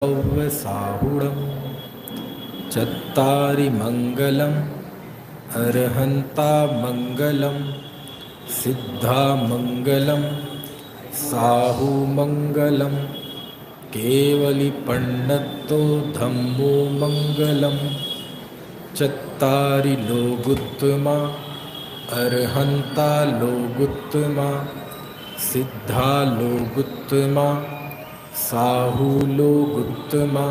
साहुडं चत्तारि मंगलम अर्हन्ता मंगलम सिद्धा मंगलम साहु मंगलम केवली पण्डतो धम्मो मंगलम चत्तारि लोगुत्तमा अर्हन्ता लोगुत्तमा सिद्धा लोगुत्तमा साहु लोगुत्तमा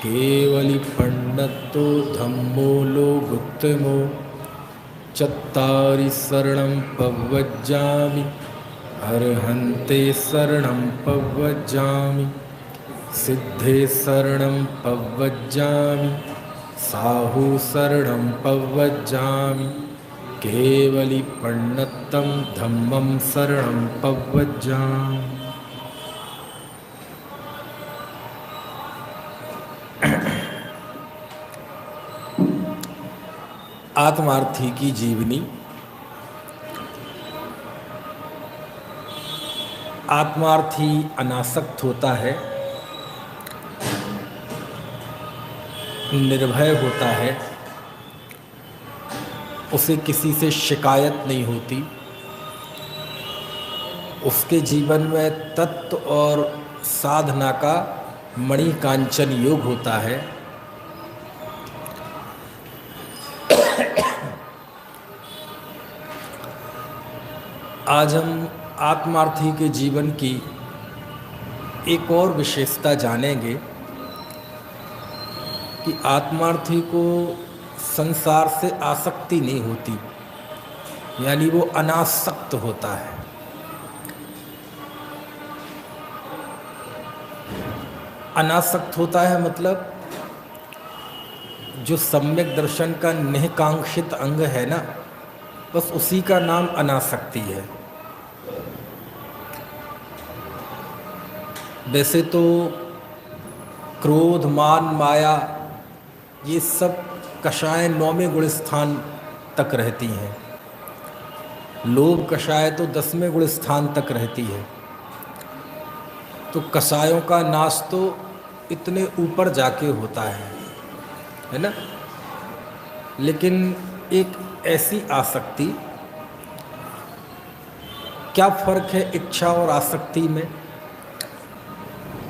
केवली पण्डतो धम्मो लोगुत्तमो चत्तारि शरणं पव्वज्जामि अर्हन्ते शरणं पव्वज्जामि सिद्धे शरणं पव्वज्जामि साहु शरणं पव्वज्जामि केवली पण्डतं धम्मं शरणं पव्वज्जामि। आत्मार्थी की जीवनी। आत्मार्थी अनासक्त होता है, निर्भय होता है, उसे किसी से शिकायत नहीं होती, उसके जीवन में तत्व और साधना का मणिकांचन योग होता है। आज हम आत्मार्थी के जीवन की एक और विशेषता जानेंगे कि आत्मार्थी को संसार से आसक्ति नहीं होती, यानी वो अनासक्त होता है। अनासक्त होता है मतलब जो सम्यक दर्शन का निःकांक्षित अंग है ना, बस उसी का नाम अनासक्ति है। वैसे तो क्रोध, मान, माया ये सब कषाय 9वें गुण स्थान तक रहती हैं। लोभ कषाय तो 10वें गुण स्थान तक रहती है। तो कषायों का नाश तो इतने ऊपर जाके होता है ना। लेकिन एक ऐसी आसक्ति, क्या फर्क है इच्छा और आसक्ति में?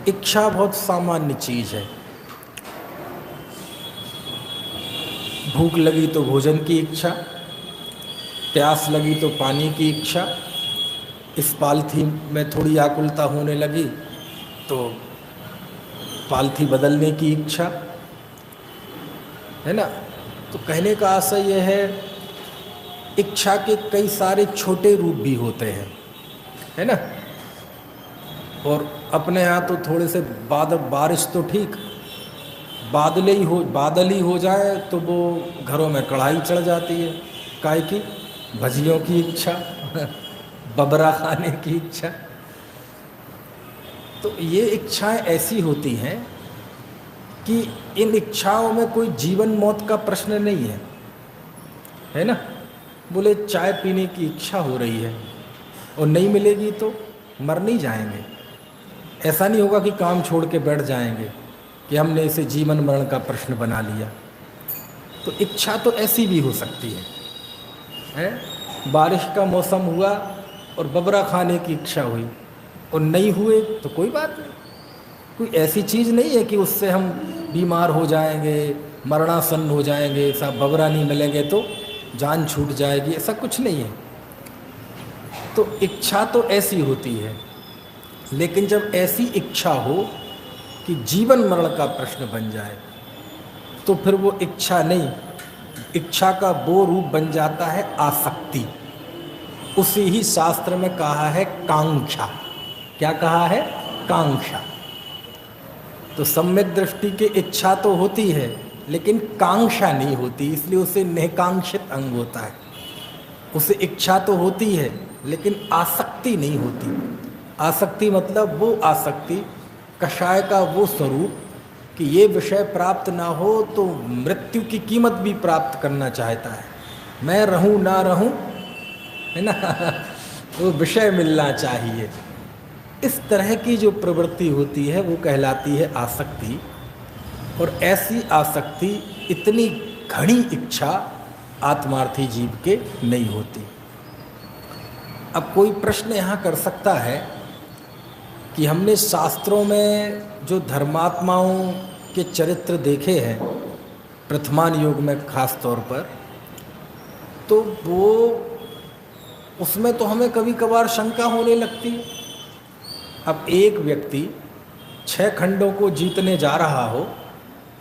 इच्छा बहुत सामान्य चीज है। भूख लगी तो भोजन की इच्छा, प्यास लगी तो पानी की इच्छा, इस पालथी में थोड़ी आकुलता होने लगी तो पालथी बदलने की इच्छा, है ना। तो कहने का आशय यह है, इच्छा के कई सारे छोटे रूप भी होते हैं, है ना। और अपने यहाँ तो थोड़े से बारिश तो ठीक, बादल ही हो जाए तो वो घरों में कढ़ाई चढ़ जाती है। काहे की? भजियों की इच्छा, बबरा खाने की इच्छा। तो ये इच्छाएं ऐसी होती हैं कि इन इच्छाओं में कोई जीवन मौत का प्रश्न नहीं है ना। बोले चाय पीने की इच्छा हो रही है और नहीं मिलेगी तो मर नहीं जाएंगे। ऐसा नहीं होगा कि काम छोड़ के बैठ जाएंगे कि हमने इसे जीवन मरण का प्रश्न बना लिया। तो इच्छा तो ऐसी भी हो सकती है? बारिश का मौसम हुआ और बबरा खाने की इच्छा हुई और नहीं हुए तो कोई बात नहीं। कोई ऐसी चीज़ नहीं है कि उससे हम बीमार हो जाएंगे, मरणासन्न हो जाएंगे, सब बबरा नहीं मिलेंगे तो जान छूट जाएगी, ऐसा कुछ नहीं है। तो इच्छा तो ऐसी होती है, लेकिन जब ऐसी इच्छा हो कि जीवन मरण का प्रश्न बन जाए तो फिर वो इच्छा नहीं, इच्छा का वो रूप बन जाता है आसक्ति। उसी ही शास्त्र में कहा है कांक्षा। क्या कहा है? कांक्षा। तो सम्यक दृष्टि की इच्छा तो होती है लेकिन कांक्षा नहीं होती, इसलिए उसे निःकांक्षित अंग होता है। उसे इच्छा तो होती है लेकिन आसक्ति नहीं होती। आसक्ति मतलब वो आसक्ति, कषाय का वो स्वरूप कि ये विषय प्राप्त ना हो तो मृत्यु की कीमत भी प्राप्त करना चाहता है। मैं रहूं ना रहूं, है ना, वो विषय मिलना चाहिए। इस तरह की जो प्रवृत्ति होती है वो कहलाती है आसक्ति। और ऐसी आसक्ति, इतनी घनी इच्छा आत्मार्थी जीव के नहीं होती। अब कोई प्रश्न यहाँ कर सकता है कि हमने शास्त्रों में जो धर्मात्माओं के चरित्र देखे हैं प्रथमान युग में खास तौर पर, तो वो उसमें तो हमें कभी कभार शंका होने लगती है। अब एक व्यक्ति 6 खंडों को जीतने जा रहा हो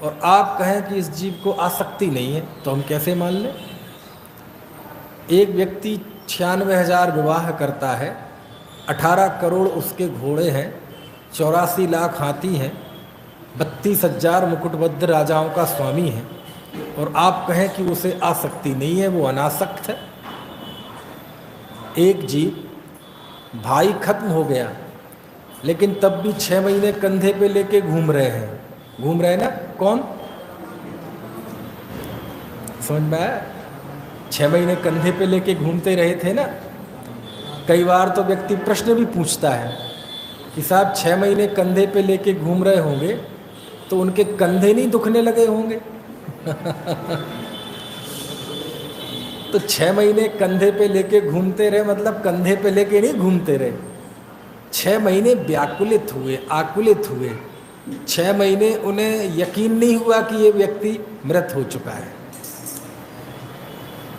और आप कहें कि इस जीव को आसक्ति नहीं है, तो हम कैसे मान लें? एक व्यक्ति 96,000 विवाह करता है, 18 करोड़ उसके घोड़े हैं, 84 लाख हाथी हैं, 32,000 मुकुटबद्ध राजाओं का स्वामी है, और आप कहें कि उसे आसक्ति नहीं है, वो अनासक्त है। एक जीव, भाई खत्म हो गया, लेकिन तब भी 6 महीने कंधे पे लेके घूम रहे हैं। घूम रहे ना? कौन? समझ में आया? 6 महीने कंधे पे लेके घूमते रहे थे ना। कई बार तो व्यक्ति प्रश्न भी पूछता है कि साहब 6 महीने कंधे पे लेके घूम रहे होंगे तो उनके कंधे नहीं दुखने लगे होंगे? तो 6 महीने कंधे पे लेके घूमते रहे मतलब कंधे पे लेके नहीं घूमते रहे, 6 महीने व्याकुलित हुए, आकुलित हुए। 6 महीने उन्हें यकीन नहीं हुआ कि ये व्यक्ति मृत हो चुका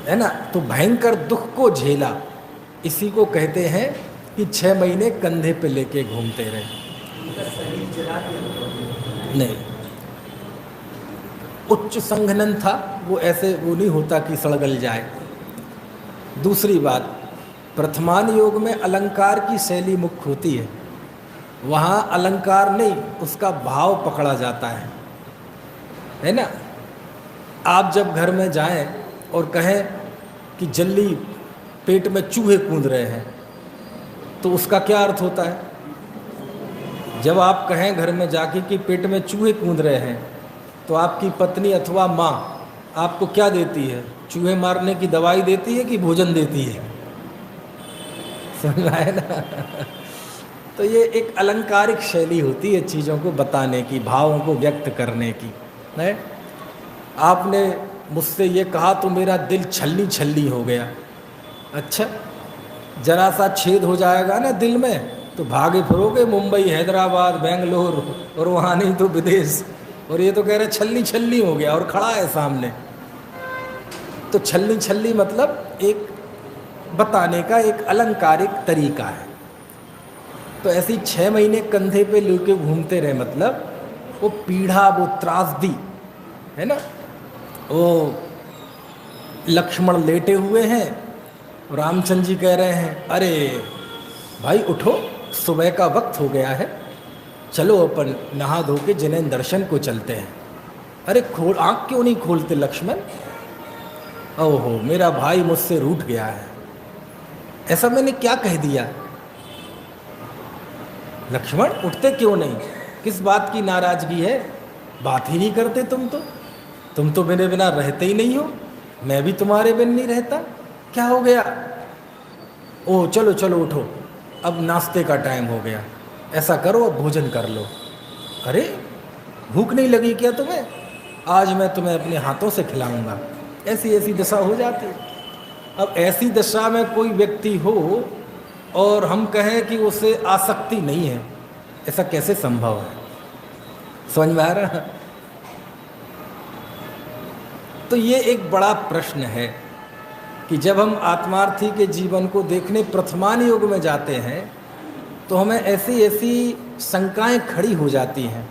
है ना? तो भयंकर दुख को झेला, इसी को कहते हैं कि 6 महीने कंधे पे लेके घूमते रहे। नहीं, उच्च संघनन था, वो ऐसे वो नहीं होता कि सड़गल जाए। दूसरी बात, प्रथमान योग में अलंकार की शैली मुख्य होती है। वहाँ अलंकार नहीं, उसका भाव पकड़ा जाता है ना? आप जब घर में जाएं और कहें कि जल्दी पेट में चूहे कूद रहे हैं, तो उसका क्या अर्थ होता है? जब आप कहें घर में जाके कि पेट में चूहे कूद रहे हैं, तो आपकी पत्नी अथवा माँ आपको क्या देती है? चूहे मारने की दवाई देती है कि भोजन देती है? समझ आए ना? तो ये एक अलंकारिक शैली होती है चीज़ों को बताने की, भावों को व्यक्त करने की। है? आपने मुझसे ये कहा तो मेरा दिल छल्ली छल्ली हो गया। अच्छा, जरा सा छेद हो जाएगा ना दिल में तो भागे फिरोगे मुंबई, हैदराबाद, बेंगलोर, और वहाँ नहीं तो विदेश। और ये तो कह रहे छल्ली छल्ली हो गया और खड़ा है सामने। तो छल्ली छल्ली मतलब एक बताने का एक अलंकारिक तरीका है। तो ऐसी 6 महीने कंधे पे लेके घूमते रहे मतलब वो पीड़ा, वो त्रासदी है ना। वो लक्ष्मण लेटे हुए हैं, रामचंद्र जी कह रहे हैं अरे भाई उठो, सुबह का वक्त हो गया है, चलो अपन नहा धो के जिनेंद्र दर्शन को चलते हैं। अरे खोल, आँख क्यों नहीं खोलते लक्ष्मण? ओहो, मेरा भाई मुझसे रूठ गया है। ऐसा मैंने क्या कह दिया? लक्ष्मण उठते क्यों नहीं? किस बात की नाराजगी है? बात ही नहीं करते तुम तो मेरे बिना रहते ही नहीं हो, मैं भी तुम्हारे बिन नहीं रहता। क्या हो गया? ओह चलो चलो उठो, अब नाश्ते का टाइम हो गया, ऐसा करो अब भोजन कर लो। अरे भूख नहीं लगी क्या तुम्हें? आज मैं तुम्हें अपने हाथों से खिलाऊंगा। ऐसी ऐसी दशा हो जाती है। अब ऐसी दशा में कोई व्यक्ति हो और हम कहें कि उसे आसक्ति नहीं है, ऐसा कैसे संभव है? समझ में आ रहा? तो ये एक बड़ा प्रश्न है कि जब हम आत्मार्थी के जीवन को देखने प्रथमान युग में जाते हैं तो हमें ऐसी ऐसी शंकाएं खड़ी हो जाती हैं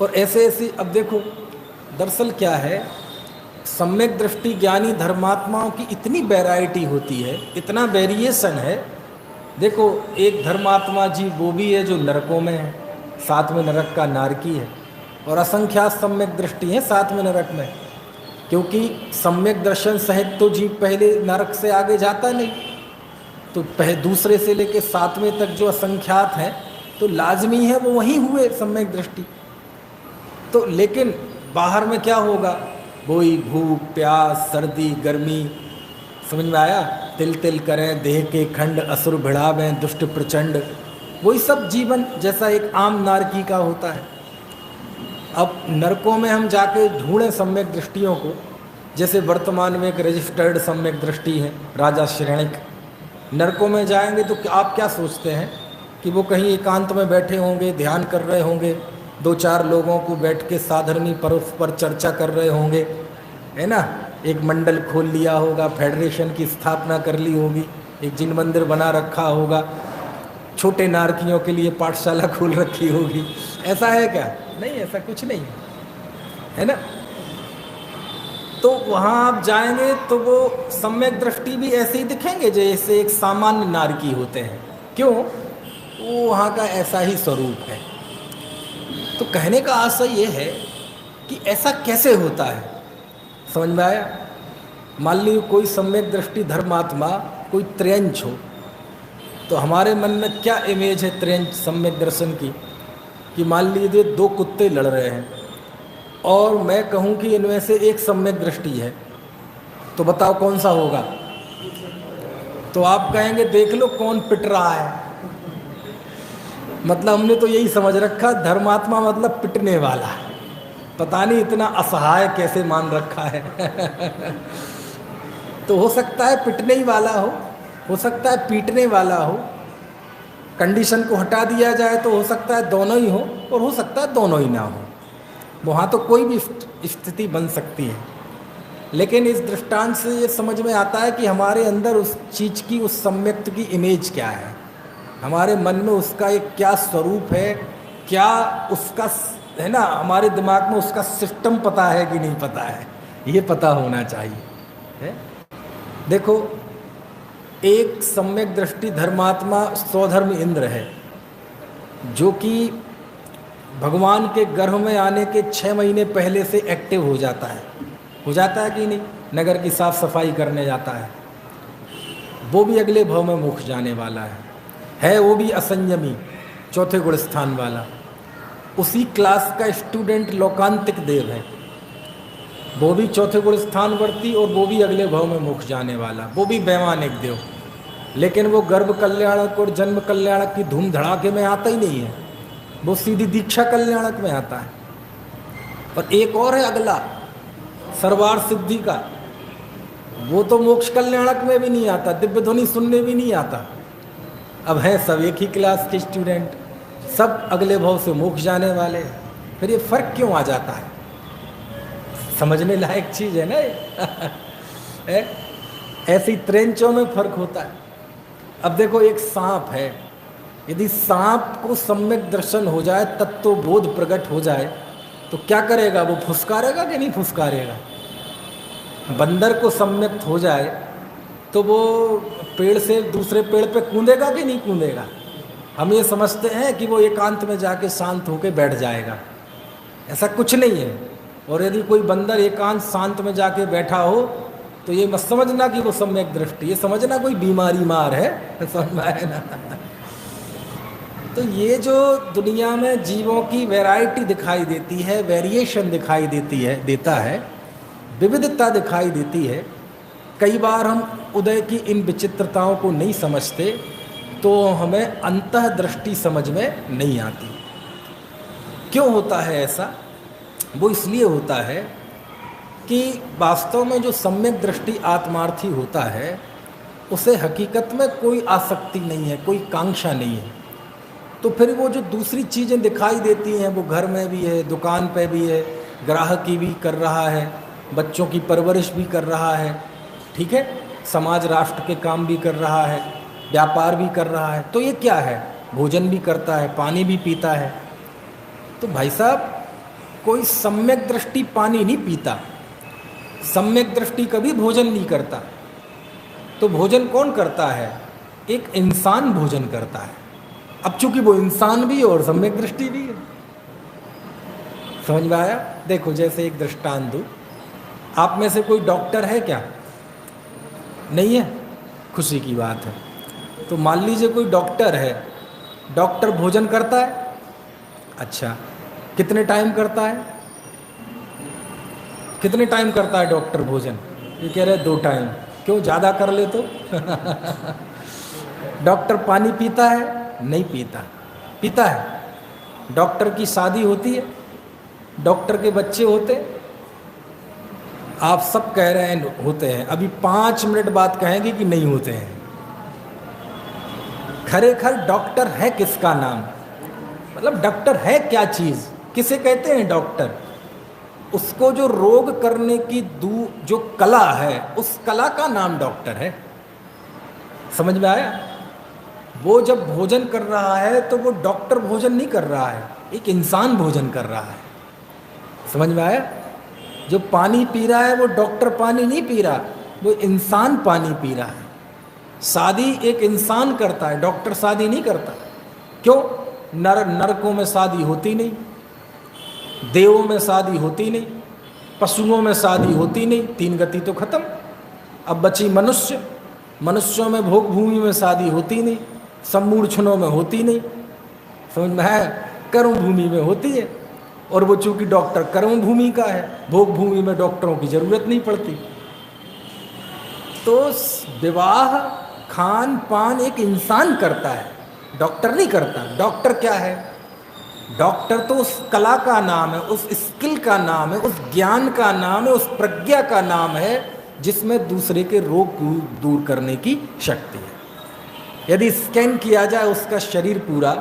और ऐसे ऐसी। अब देखो दरअसल क्या है, सम्यक दृष्टि ज्ञानी धर्मात्माओं की इतनी वैरायटी होती है, इतना वेरिएशन है। देखो एक धर्मात्मा जी वो भी है जो नरकों में है, साथ में नरक का नारकी है, और असंख्यात सम्यक दृष्टि है साथ में नरक में, क्योंकि सम्यक दर्शन सहित तो जीव पहले नरक से आगे जाता नहीं। तो दूसरे से लेके 7वें तक जो असंख्यात हैं तो लाजमी है वो वहीं हुए सम्यक दृष्टि। तो लेकिन बाहर में क्या होगा? वही भूख प्यास सर्दी गर्मी, समझ में आया? तिल तिल करें देह के खंड, असुर भिड़ावें दुष्ट प्रचंड, वही सब जीवन जैसा एक आम नारकी का होता है। अब नरकों में हम जाके ढूंढें सम्यक दृष्टियों को, जैसे वर्तमान में एक रजिस्टर्ड सम्यक दृष्टि है राजा श्रेणिक। नरकों में जाएंगे तो आप क्या सोचते हैं कि वो कहीं एकांत में बैठे होंगे, ध्यान कर रहे होंगे, दो चार लोगों को बैठ के साधर्मी पर्व पर चर्चा कर रहे होंगे, है ना, एक मंडल खोल लिया होगा, फेडरेशन की स्थापना कर ली होगी, एक जिन मंदिर बना रखा होगा, छोटे नारकियों के लिए पाठशाला खोल रखी होगी। ऐसा है क्या? नहीं, ऐसा कुछ नहीं है ना। तो वहाँ आप जाएंगे तो वो सम्यक दृष्टि भी ऐसे ही दिखेंगे जैसे एक सामान्य नारकी होते हैं। क्यों? वो वहाँ का ऐसा ही स्वरूप है। तो कहने का आशय ये है कि ऐसा कैसे होता है, समझ में आया? मान लीजिए कोई सम्यक दृष्टि धर्मात्मा कोई त्र्यंच हो, तो हमारे मन में क्या इमेज है त्र्यंच सम्यक दर्शन की? कि मान लीजिए दो कुत्ते लड़ रहे हैं और मैं कहूँ कि इनमें से एक सम्यक दृष्टि है, तो बताओ कौन सा होगा? तो आप कहेंगे देख लो कौन पिट रहा है। मतलब हमने तो यही समझ रखा धर्मात्मा मतलब पिटने वाला, पता नहीं इतना असहाय कैसे मान रखा है। तो हो सकता है पिटने ही वाला हो सकता है पीटने वाला हो, कंडीशन को हटा दिया जाए तो हो सकता है दोनों ही हो और हो सकता है दोनों ही ना हो। वहाँ तो कोई भी स्थिति बन सकती है। लेकिन इस दृष्टांत से ये समझ में आता है कि हमारे अंदर उस चीज़ की, उस सम्यक्त की इमेज क्या है, हमारे मन में उसका एक क्या स्वरूप है, क्या उसका है ना, हमारे दिमाग में उसका सिस्टम पता है कि नहीं पता है, ये पता होना चाहिए है? देखो, एक सम्यक दृष्टि धर्मात्मा स्वधर्म इंद्र है, जो कि भगवान के गर्भ में आने के 6 महीने पहले से एक्टिव हो जाता है कि नहीं? नगर की साफ सफाई करने जाता है। वो भी अगले भव में मुख जाने वाला है वो भी असंयमी, चौथे गुण स्थान वाला। उसी क्लास का स्टूडेंट लोकांतिक देव है, वो भी चौथे गुण स्थान वर्ती और वो भी अगले भव में मुख जाने वाला, वो भी वैमानिक देव। लेकिन वो गर्भ कल्याणक और जन्म कल्याणक की धूम धड़ाके में आता ही नहीं है, वो सीधी दीक्षा कल्याणक में आता है। और एक और है अगला सर्वार्थ सिद्धि का, वो तो मोक्ष कल्याणक में भी नहीं आता, दिव्य ध्वनि सुनने भी नहीं आता। अब है सब एक ही क्लास के स्टूडेंट, सब अगले भाव से मोक्ष जाने वाले। फिर ये फर्क क्यों आ जाता है? समझने लायक चीज है ना। ऐसी त्रेंचों में फर्क होता है। अब देखो, एक सांप है, यदि सांप को सम्यक दर्शन हो जाए, तत्व बोध प्रकट हो जाए, तो क्या करेगा? वो फुसकारेगा कि नहीं फुसकारेगा? बंदर को सम्यक हो जाए तो वो पेड़ से दूसरे पेड़ पे कूदेगा कि नहीं कूदेगा? हम ये समझते हैं कि वो एकांत में जाके शांत होकर बैठ जाएगा, ऐसा कुछ नहीं है। और यदि कोई बंदर एकांत शांत में जाके बैठा हो तो ये मत समझना कि वो सम्यक दृष्टि, ये समझना कोई बीमारी मार है, समझ में आए ना। तो ये जो दुनिया में जीवों की वैरायटी दिखाई देती है, वेरिएशन दिखाई देता है, विविधता दिखाई देती है, कई बार हम उदय की इन विचित्रताओं को नहीं समझते तो हमें अंतः दृष्टि समझ में नहीं आती। क्यों होता है ऐसा? वो इसलिए होता है कि वास्तव में जो सम्यक दृष्टि आत्मार्थी होता है उसे हकीकत में कोई आसक्ति नहीं है, कोई कांक्षा नहीं है। तो फिर वो जो दूसरी चीज़ें दिखाई देती हैं, वो घर में भी है, दुकान पे भी है, ग्राहकी भी कर रहा है, बच्चों की परवरिश भी कर रहा है, ठीक है, समाज राष्ट्र के काम भी कर रहा है, व्यापार भी कर रहा है। तो ये क्या है? भोजन भी करता है, पानी भी पीता है। तो भाई साहब, कोई सम्यक दृष्टि पानी नहीं पीता, सम्यक दृष्टि कभी भोजन नहीं करता। तो भोजन कौन करता है? एक इंसान भोजन करता है। अब चूंकि वो इंसान भी है और सम्यक दृष्टि भी है। समझ में आया? देखो, जैसे एक दृष्टांत दूं, आप में से कोई डॉक्टर है क्या? नहीं है? खुशी की बात है। तो मान लीजिए कोई डॉक्टर है, डॉक्टर भोजन करता है। अच्छा, कितने टाइम करता है? कितने टाइम करता है डॉक्टर भोजन? ये कह रहे 2 टाइम। क्यों, ज़्यादा कर ले तो? डॉक्टर पानी पीता है? नहीं पीता। पीता है। डॉक्टर की शादी होती है, डॉक्टर के बच्चे होते, आप सब कह रहे हैं होते हैं, अभी 5 मिनट बाद कहेंगे कि नहीं होते हैं। खरेखर डॉक्टर है किसका नाम, मतलब डॉक्टर है क्या चीज, किसे कहते हैं डॉक्टर? उसको जो रोग करने की जो कला है, उस कला का नाम डॉक्टर है। समझ में आया? वो जब भोजन कर रहा है तो वो डॉक्टर भोजन नहीं कर रहा है, एक इंसान भोजन कर रहा है। समझ में आया? जो पानी पी रहा है वो डॉक्टर पानी नहीं पी रहा, वो इंसान पानी पी रहा है। शादी एक इंसान करता है, डॉक्टर शादी नहीं करता। क्यों? नरकों में शादी होती नहीं, देवों में शादी होती नहीं, पशुओं में शादी होती नहीं, 3 गति तो खत्म। अब बची मनुष्य, मनुष्यों में भोग भूमि में शादी होती नहीं, सम्मूढ़छनों में होती नहीं, समझ में है? कर्म भूमि में होती है। और वो चूंकि डॉक्टर कर्म भूमि का है, भोग भूमि में डॉक्टरों की जरूरत नहीं पड़ती। तो विवाह खान पान एक इंसान करता है, डॉक्टर नहीं करता। डॉक्टर क्या है? डॉक्टर तो उस कला का नाम है, उस स्किल का नाम है, उस ज्ञान का नाम है, उस प्रज्ञा का नाम है जिसमें दूसरे के रोग को दूर करने की शक्ति है। यदि स्कैन किया जाए उसका शरीर पूरा,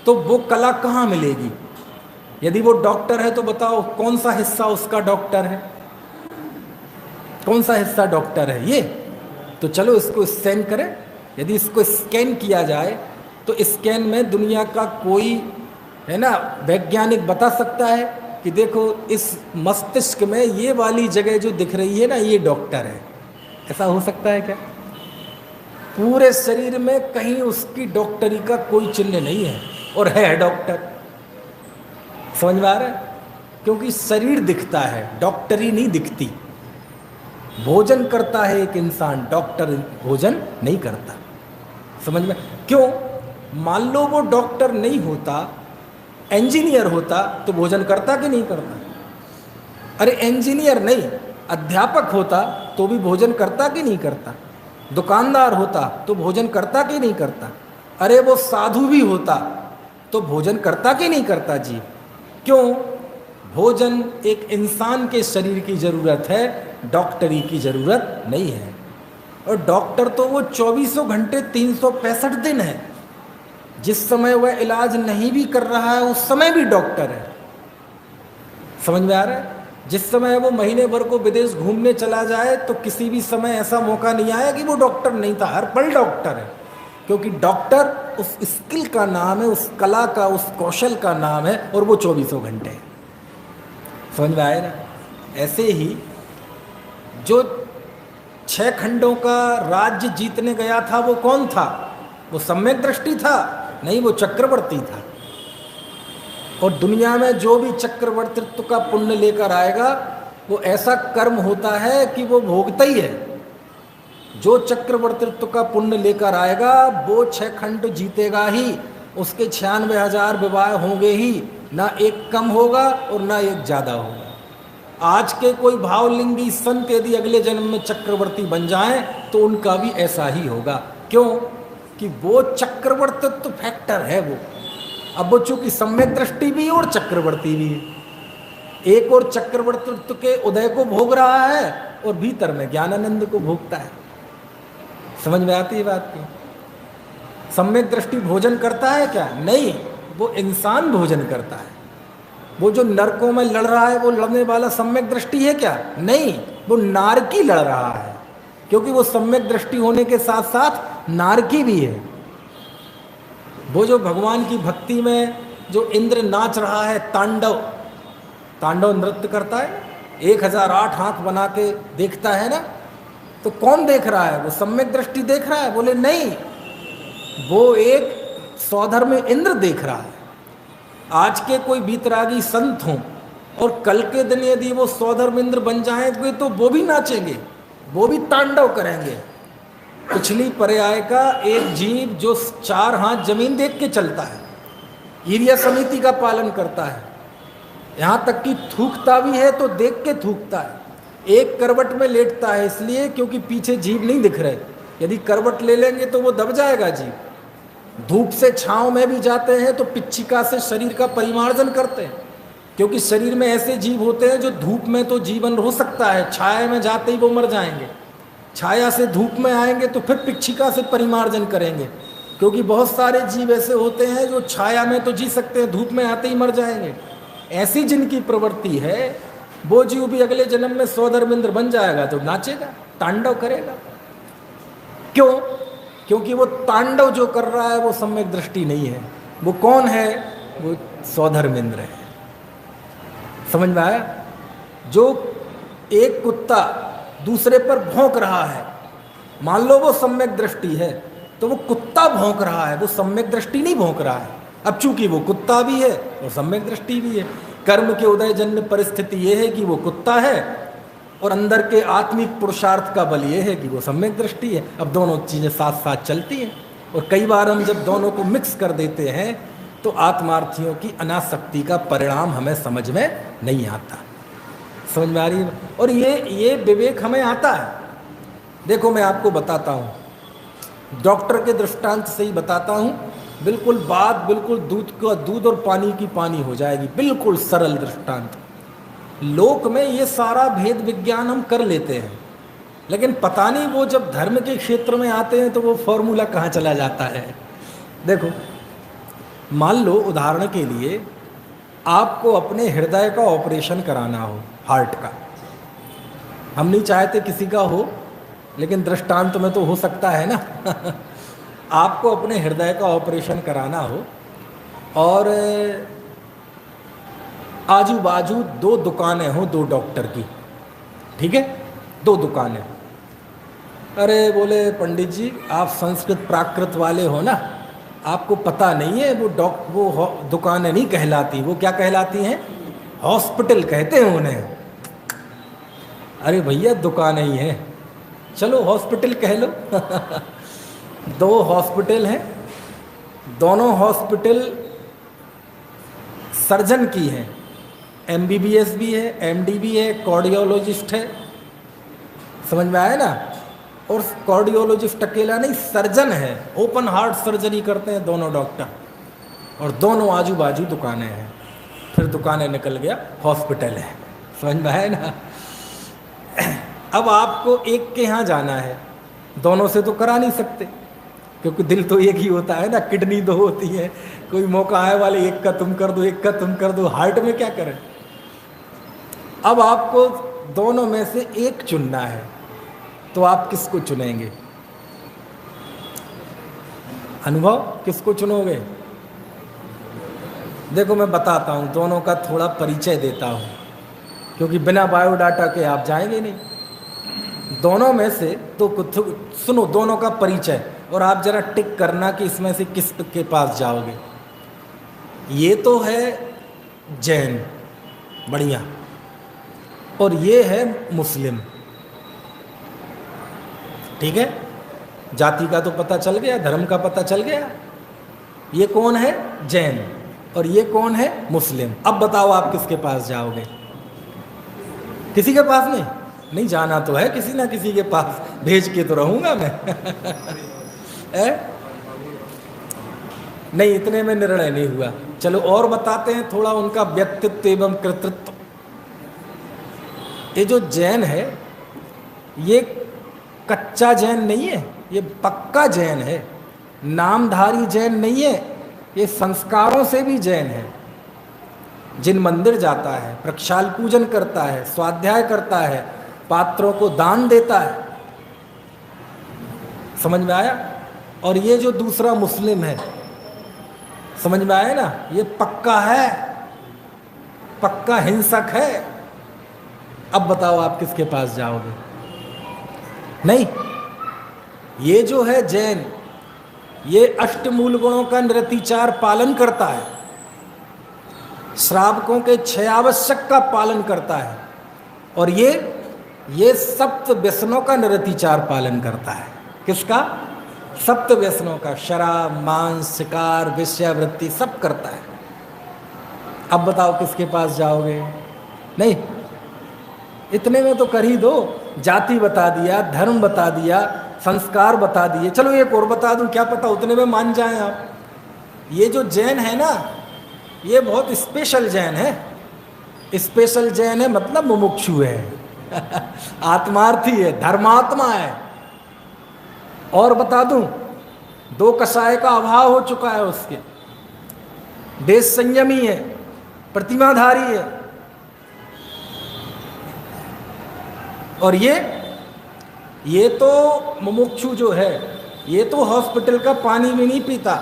तो वो कला कहाँ मिलेगी? यदि वो डॉक्टर है तो बताओ कौन सा हिस्सा उसका डॉक्टर है, कौन सा हिस्सा डॉक्टर है? ये तो चलो इसको स्कैन करें। यदि इसको स्कैन किया जाए तो स्कैन में दुनिया का कोई है ना वैज्ञानिक बता सकता है कि देखो इस मस्तिष्क में ये वाली जगह जो दिख रही है ना, ये डॉक्टर है। ऐसा हो सकता है क्या? पूरे शरीर में कहीं उसकी डॉक्टरी का कोई चिन्ह नहीं है और है डॉक्टर। समझ में आ रहा है? क्योंकि शरीर दिखता है, डॉक्टरी नहीं दिखती। भोजन करता है एक इंसान, डॉक्टर भोजन नहीं करता। समझ में? क्यों? मान लो वो डॉक्टर नहीं होता, इंजीनियर होता, तो भोजन करता कि नहीं करता? अरे इंजीनियर नहीं, अध्यापक होता तो भी भोजन करता कि नहीं करता? दुकानदार होता तो भोजन करता कि नहीं करता? अरे वो साधु भी होता तो भोजन करता कि नहीं करता? जी क्यों? भोजन एक इंसान के शरीर की जरूरत है, डॉक्टरी की जरूरत नहीं है। और डॉक्टर तो वो 24 घंटे 365 दिन है। जिस समय वह इलाज नहीं भी कर रहा है उस समय भी डॉक्टर है। समझ में आ रहा है? जिस समय वो महीने भर को विदेश घूमने चला जाए तो किसी भी समय ऐसा मौका नहीं आया कि वो डॉक्टर नहीं था, हर पल डॉक्टर है। क्योंकि डॉक्टर उस स्किल का नाम है, उस कला का, उस कौशल का नाम है, और वो 24 घंटे है। समझ में आए ना? ऐसे ही जो 6 खंडों का राज्य जीतने गया था वो कौन था? वो सम्यक दृष्टि था? नहीं, वो चक्रवर्ती था। और दुनिया में जो भी चक्रवर्तित्व का पुण्य लेकर आएगा वो ऐसा कर्म होता है कि वो भोगता ही है। जो चक्रवर्तित्व का पुण्य लेकर आएगा वो 6 खंड जीतेगा ही, उसके 96,000 विवाह होंगे ही, ना एक कम होगा और ना एक ज़्यादा होगा। आज के कोई भावलिंगी संत यदि अगले जन्म में चक्रवर्ती बन जाएं तो उनका भी ऐसा ही होगा। क्यों? कि वो चक्रवर्तित्व फैक्टर है वो। अब वो चूंकि सम्यक दृष्टि भी और चक्रवर्ती भी है, एक और चक्रवर्तित्व के उदय को भोग रहा है और भीतर में ज्ञानानंद को भोगता है। समझ में आती है बात की? सम्यक दृष्टि भोजन करता है क्या? नहीं, वो इंसान भोजन करता है। वो जो नरकों में लड़ रहा है वो लड़ने वाला सम्यक दृष्टि है क्या? नहीं, वो नारकी लड़ रहा है, क्योंकि वो सम्यक दृष्टि होने के साथ साथ नारकी भी है। वो जो भगवान की भक्ति में जो इंद्र नाच रहा है, तांडव, तांडव नृत्य करता है, 1008 हाथ बना के देखता है ना, तो कौन देख रहा है? वो सम्यक दृष्टि देख रहा है? बोले नहीं, वो एक सौधर्म इंद्र देख रहा है। आज के कोई बीतरागी संत हों और कल के दिन यदि वो सौधर्म इंद्र बन जाएंगे तो वो भी नाचेंगे, वो भी तांडव करेंगे। पिछली पर्याय का एक जीव जो 4 हाथ जमीन देख के चलता है, ईर्ष्या समिति का पालन करता है, यहाँ तक कि थूकता भी है तो देख के थूकता है। एक करवट में लेटता है इसलिए क्योंकि पीछे जीभ नहीं दिख रहे, यदि करवट ले लेंगे तो वो दब जाएगा जीभ। धूप से छांव में भी जाते हैं तो पिच्छिका से शरीर का परिमार्जन करते हैं, क्योंकि शरीर में ऐसे जीव होते हैं जो धूप में तो जीवन हो सकता है, छाया में जाते ही वो मर जाएंगे। छाया से धूप में आएंगे तो फिर पिच्छिका से परिमार्जन करेंगे, क्योंकि बहुत सारे जीव ऐसे होते हैं जो छाया में तो जी सकते हैं, धूप में आते ही मर जाएंगे। ऐसी जिनकी प्रवृत्ति है वो जीव भी अगले जन्म में सौधर्मेंद्र बन जाएगा तो नाचेगा, तांडव करेगा। क्यों? क्योंकि वो तांडव जो कर रहा है वो सम्यक दृष्टि नहीं है। वो कौन है? वो सौधर्मेंद्र है। समझ में आया? जो एक कुत्ता दूसरे पर भौंक रहा है, मान लो वो सम्यक दृष्टि है, तो वो कुत्ता भौंक रहा है, वो सम्यक दृष्टि नहीं भौंक रहा है। अब चूंकि वो कुत्ता भी है और सम्यक दृष्टि भी है, कर्म के उदय जन्य परिस्थिति ये है कि वो कुत्ता है और अंदर के आत्मिक पुरुषार्थ का बल ये है कि वो सम्यक दृष्टि है। अब दोनों चीज़ें साथ साथ चलती हैं, और कई बार हम जब दोनों को मिक्स कर देते हैं तो आत्मार्थियों की अनासक्ति का परिणाम हमें समझ में नहीं आता। समझ में आ रही है? और ये विवेक हमें आता है। देखो मैं आपको बताता हूँ, डॉक्टर के दृष्टांत से ही बताता हूँ, बिल्कुल बात बिल्कुल दूध और पानी की पानी हो जाएगी, बिल्कुल सरल दृष्टांत। लोक में ये सारा भेद विज्ञान हम कर लेते हैं, लेकिन पता नहीं वो जब धर्म के क्षेत्र में आते हैं तो वो फॉर्मूला कहाँ चला जाता है। देखो मान लो उदाहरण के लिए आपको अपने हृदय का ऑपरेशन कराना हो, हार्ट का। हम नहीं चाहते किसी का हो, लेकिन दृष्टांत में तो हो सकता है ना। आपको अपने हृदय का ऑपरेशन कराना हो और आजू बाजू 2 दुकानें हों 2 डॉक्टर की, ठीक है, 2 दुकानें। अरे बोले पंडित जी आप संस्कृत प्राकृत वाले हो ना, आपको पता नहीं है वो दुकानें नहीं कहलाती, वो क्या कहलाती हैं? हॉस्पिटल कहते हैं उन्हें। अरे भैया दुकानें ही हैं, चलो हॉस्पिटल कह लो। 2 हॉस्पिटल हैं, दोनों हॉस्पिटल सर्जन की हैं, MBBS भी है, MD भी है, कार्डियोलॉजिस्ट है। समझ में आया ना? और कार्डियोलॉजिस्ट अकेला नहीं, सर्जन है, ओपन हार्ट सर्जरी करते हैं दोनों डॉक्टर, और दोनों आजू बाजू दुकानें हैं। फिर दुकानें निकल गया हॉस्पिटल है। समझ में आया ना? अब आपको एक के यहाँ जाना है, दोनों से तो करा नहीं सकते, क्योंकि दिल तो एक ही होता है ना, किडनी 2 होती है। कोई मौका आए वाले एक का तुम कर दो, एक का तुम कर दो, हार्ट में क्या करें? अब आपको दोनों में से एक चुनना है, तो आप किसको चुनेंगे? अनुभव किसको चुनोगे? देखो मैं बताता हूँ, दोनों का थोड़ा परिचय देता हूँ, क्योंकि बिना बायोडाटा के आप जाएंगे नहीं। दोनों में से तो सुनो दोनों का परिचय, और आप जरा टिक करना कि इसमें से किस के पास जाओगे। ये तो है जैन, बढ़िया, और ये है मुस्लिम, ठीक है। जाति का तो पता चल गया, धर्म का पता चल गया। ये कौन है? जैन, और ये कौन है? मुस्लिम। अब बताओ आप किसके पास जाओगे? किसी के पास नहीं जाना तो है, किसी ना किसी के पास भेज के तो रहूंगा मैं। नहीं, इतने में निर्णय नहीं हुआ। चलो और बताते हैं थोड़ा उनका व्यक्तित्व एवं कृतित्व। ये जो जैन है ये कच्चा जैन नहीं है, ये पक्का जैन है। नामधारी जैन नहीं है, ये संस्कारों से भी जैन है। जिन मंदिर जाता है, प्रक्षाल पूजन करता है, स्वाध्याय करता है, पात्रों को दान देता है। समझ में आया? और ये जो दूसरा मुस्लिम है, समझ में आया ना, ये पक्का है, पक्का हिंसक है। अब बताओ आप किसके पास जाओगे? नहीं, ये जो है जैन, ये अष्टमूल गुणों का निरतिचार पालन करता है, श्रावकों के 6 आवश्यक का पालन करता है, और ये सप्त व्यसनों का निरतिचार पालन करता है। किसका? सप्त व्यसनों का, शराब, मांस, शिकार, वेश्यावृत्ति सब करता है। अब बताओ किसके पास जाओगे? नहीं, इतने में तो कर ही दो। जाति बता दिया, धर्म बता दिया, संस्कार बता दिए। चलो एक और बता दूं, क्या पता उतने में मान जाएं आप। ये जो जैन है ना, ये बहुत स्पेशल जैन है। स्पेशल जैन है मतलब मुमुक्षु है, आत्मार्थी है, धर्मात्मा है। और बता दूं, 2 कषाय का अभाव हो चुका है उसके, देश संयमी है, प्रतिमाधारी है। और ये तो मुमुक्षु जो है, ये तो हॉस्पिटल का पानी भी नहीं पीता।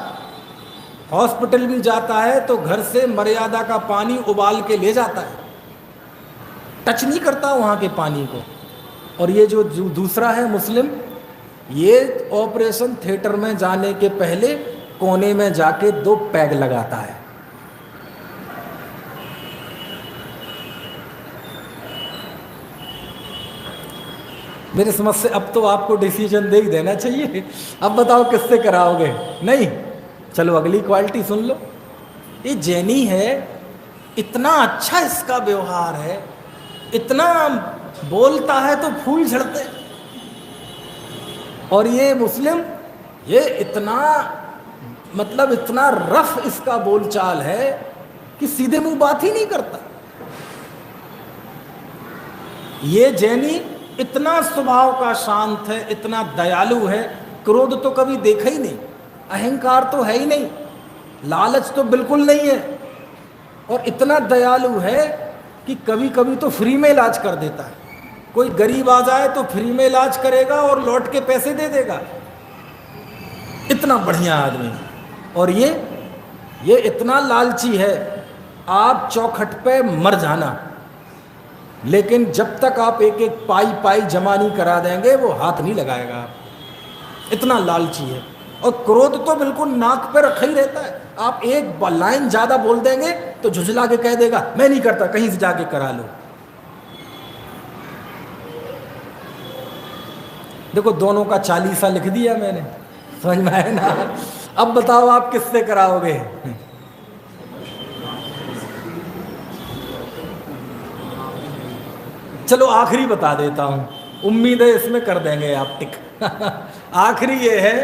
हॉस्पिटल भी जाता है तो घर से मर्यादा का पानी उबाल के ले जाता है, टच नहीं करता वहाँ के पानी को। और ये जो दूसरा है मुस्लिम, ये ऑपरेशन थिएटर में जाने के पहले कोने में जाके 2 पैग लगाता है। मेरे समझ से अब तो आपको डिसीजन दे ही देना चाहिए। अब बताओ किससे कराओगे? नहीं, चलो अगली क्वालिटी सुन लो। ये जैनी है, इतना अच्छा इसका व्यवहार है, इतना बोलता है तो फूल झड़ते। और ये मुस्लिम, ये इतना मतलब इतना रफ इसका बोलचाल है कि सीधे मुंह बात ही नहीं करता। ये जैनी इतना स्वभाव का शांत है, इतना दयालु है, क्रोध तो कभी देखा ही नहीं, अहंकार तो है ही नहीं, लालच तो बिल्कुल नहीं है, और इतना दयालु है कि कभी कभी तो फ्री में इलाज कर देता है। कोई गरीब आ जाए तो फ्री में इलाज करेगा और लौट के पैसे दे देगा। इतना बढ़िया आदमी। और ये इतना लालची है, आप चौखट पे मर जाना, लेकिन जब तक आप एक एक पाई जमा नहीं करा देंगे वो हाथ नहीं लगाएगा आप। इतना लालची है। और क्रोध तो बिल्कुल नाक पे रखा ही रहता है। आप एक लाइन ज्यादा बोल देंगे तो झुझला के कह देगा मैं नहीं करता, कहीं से जाके करा लो। देखो दोनों का 40 लिख दिया मैंने, समझ में आया ना? अब बताओ आप किससे कराओगे? चलो आखिरी बता देता हूं, उम्मीद है इसमें कर देंगे आप टिक। आखिरी ये है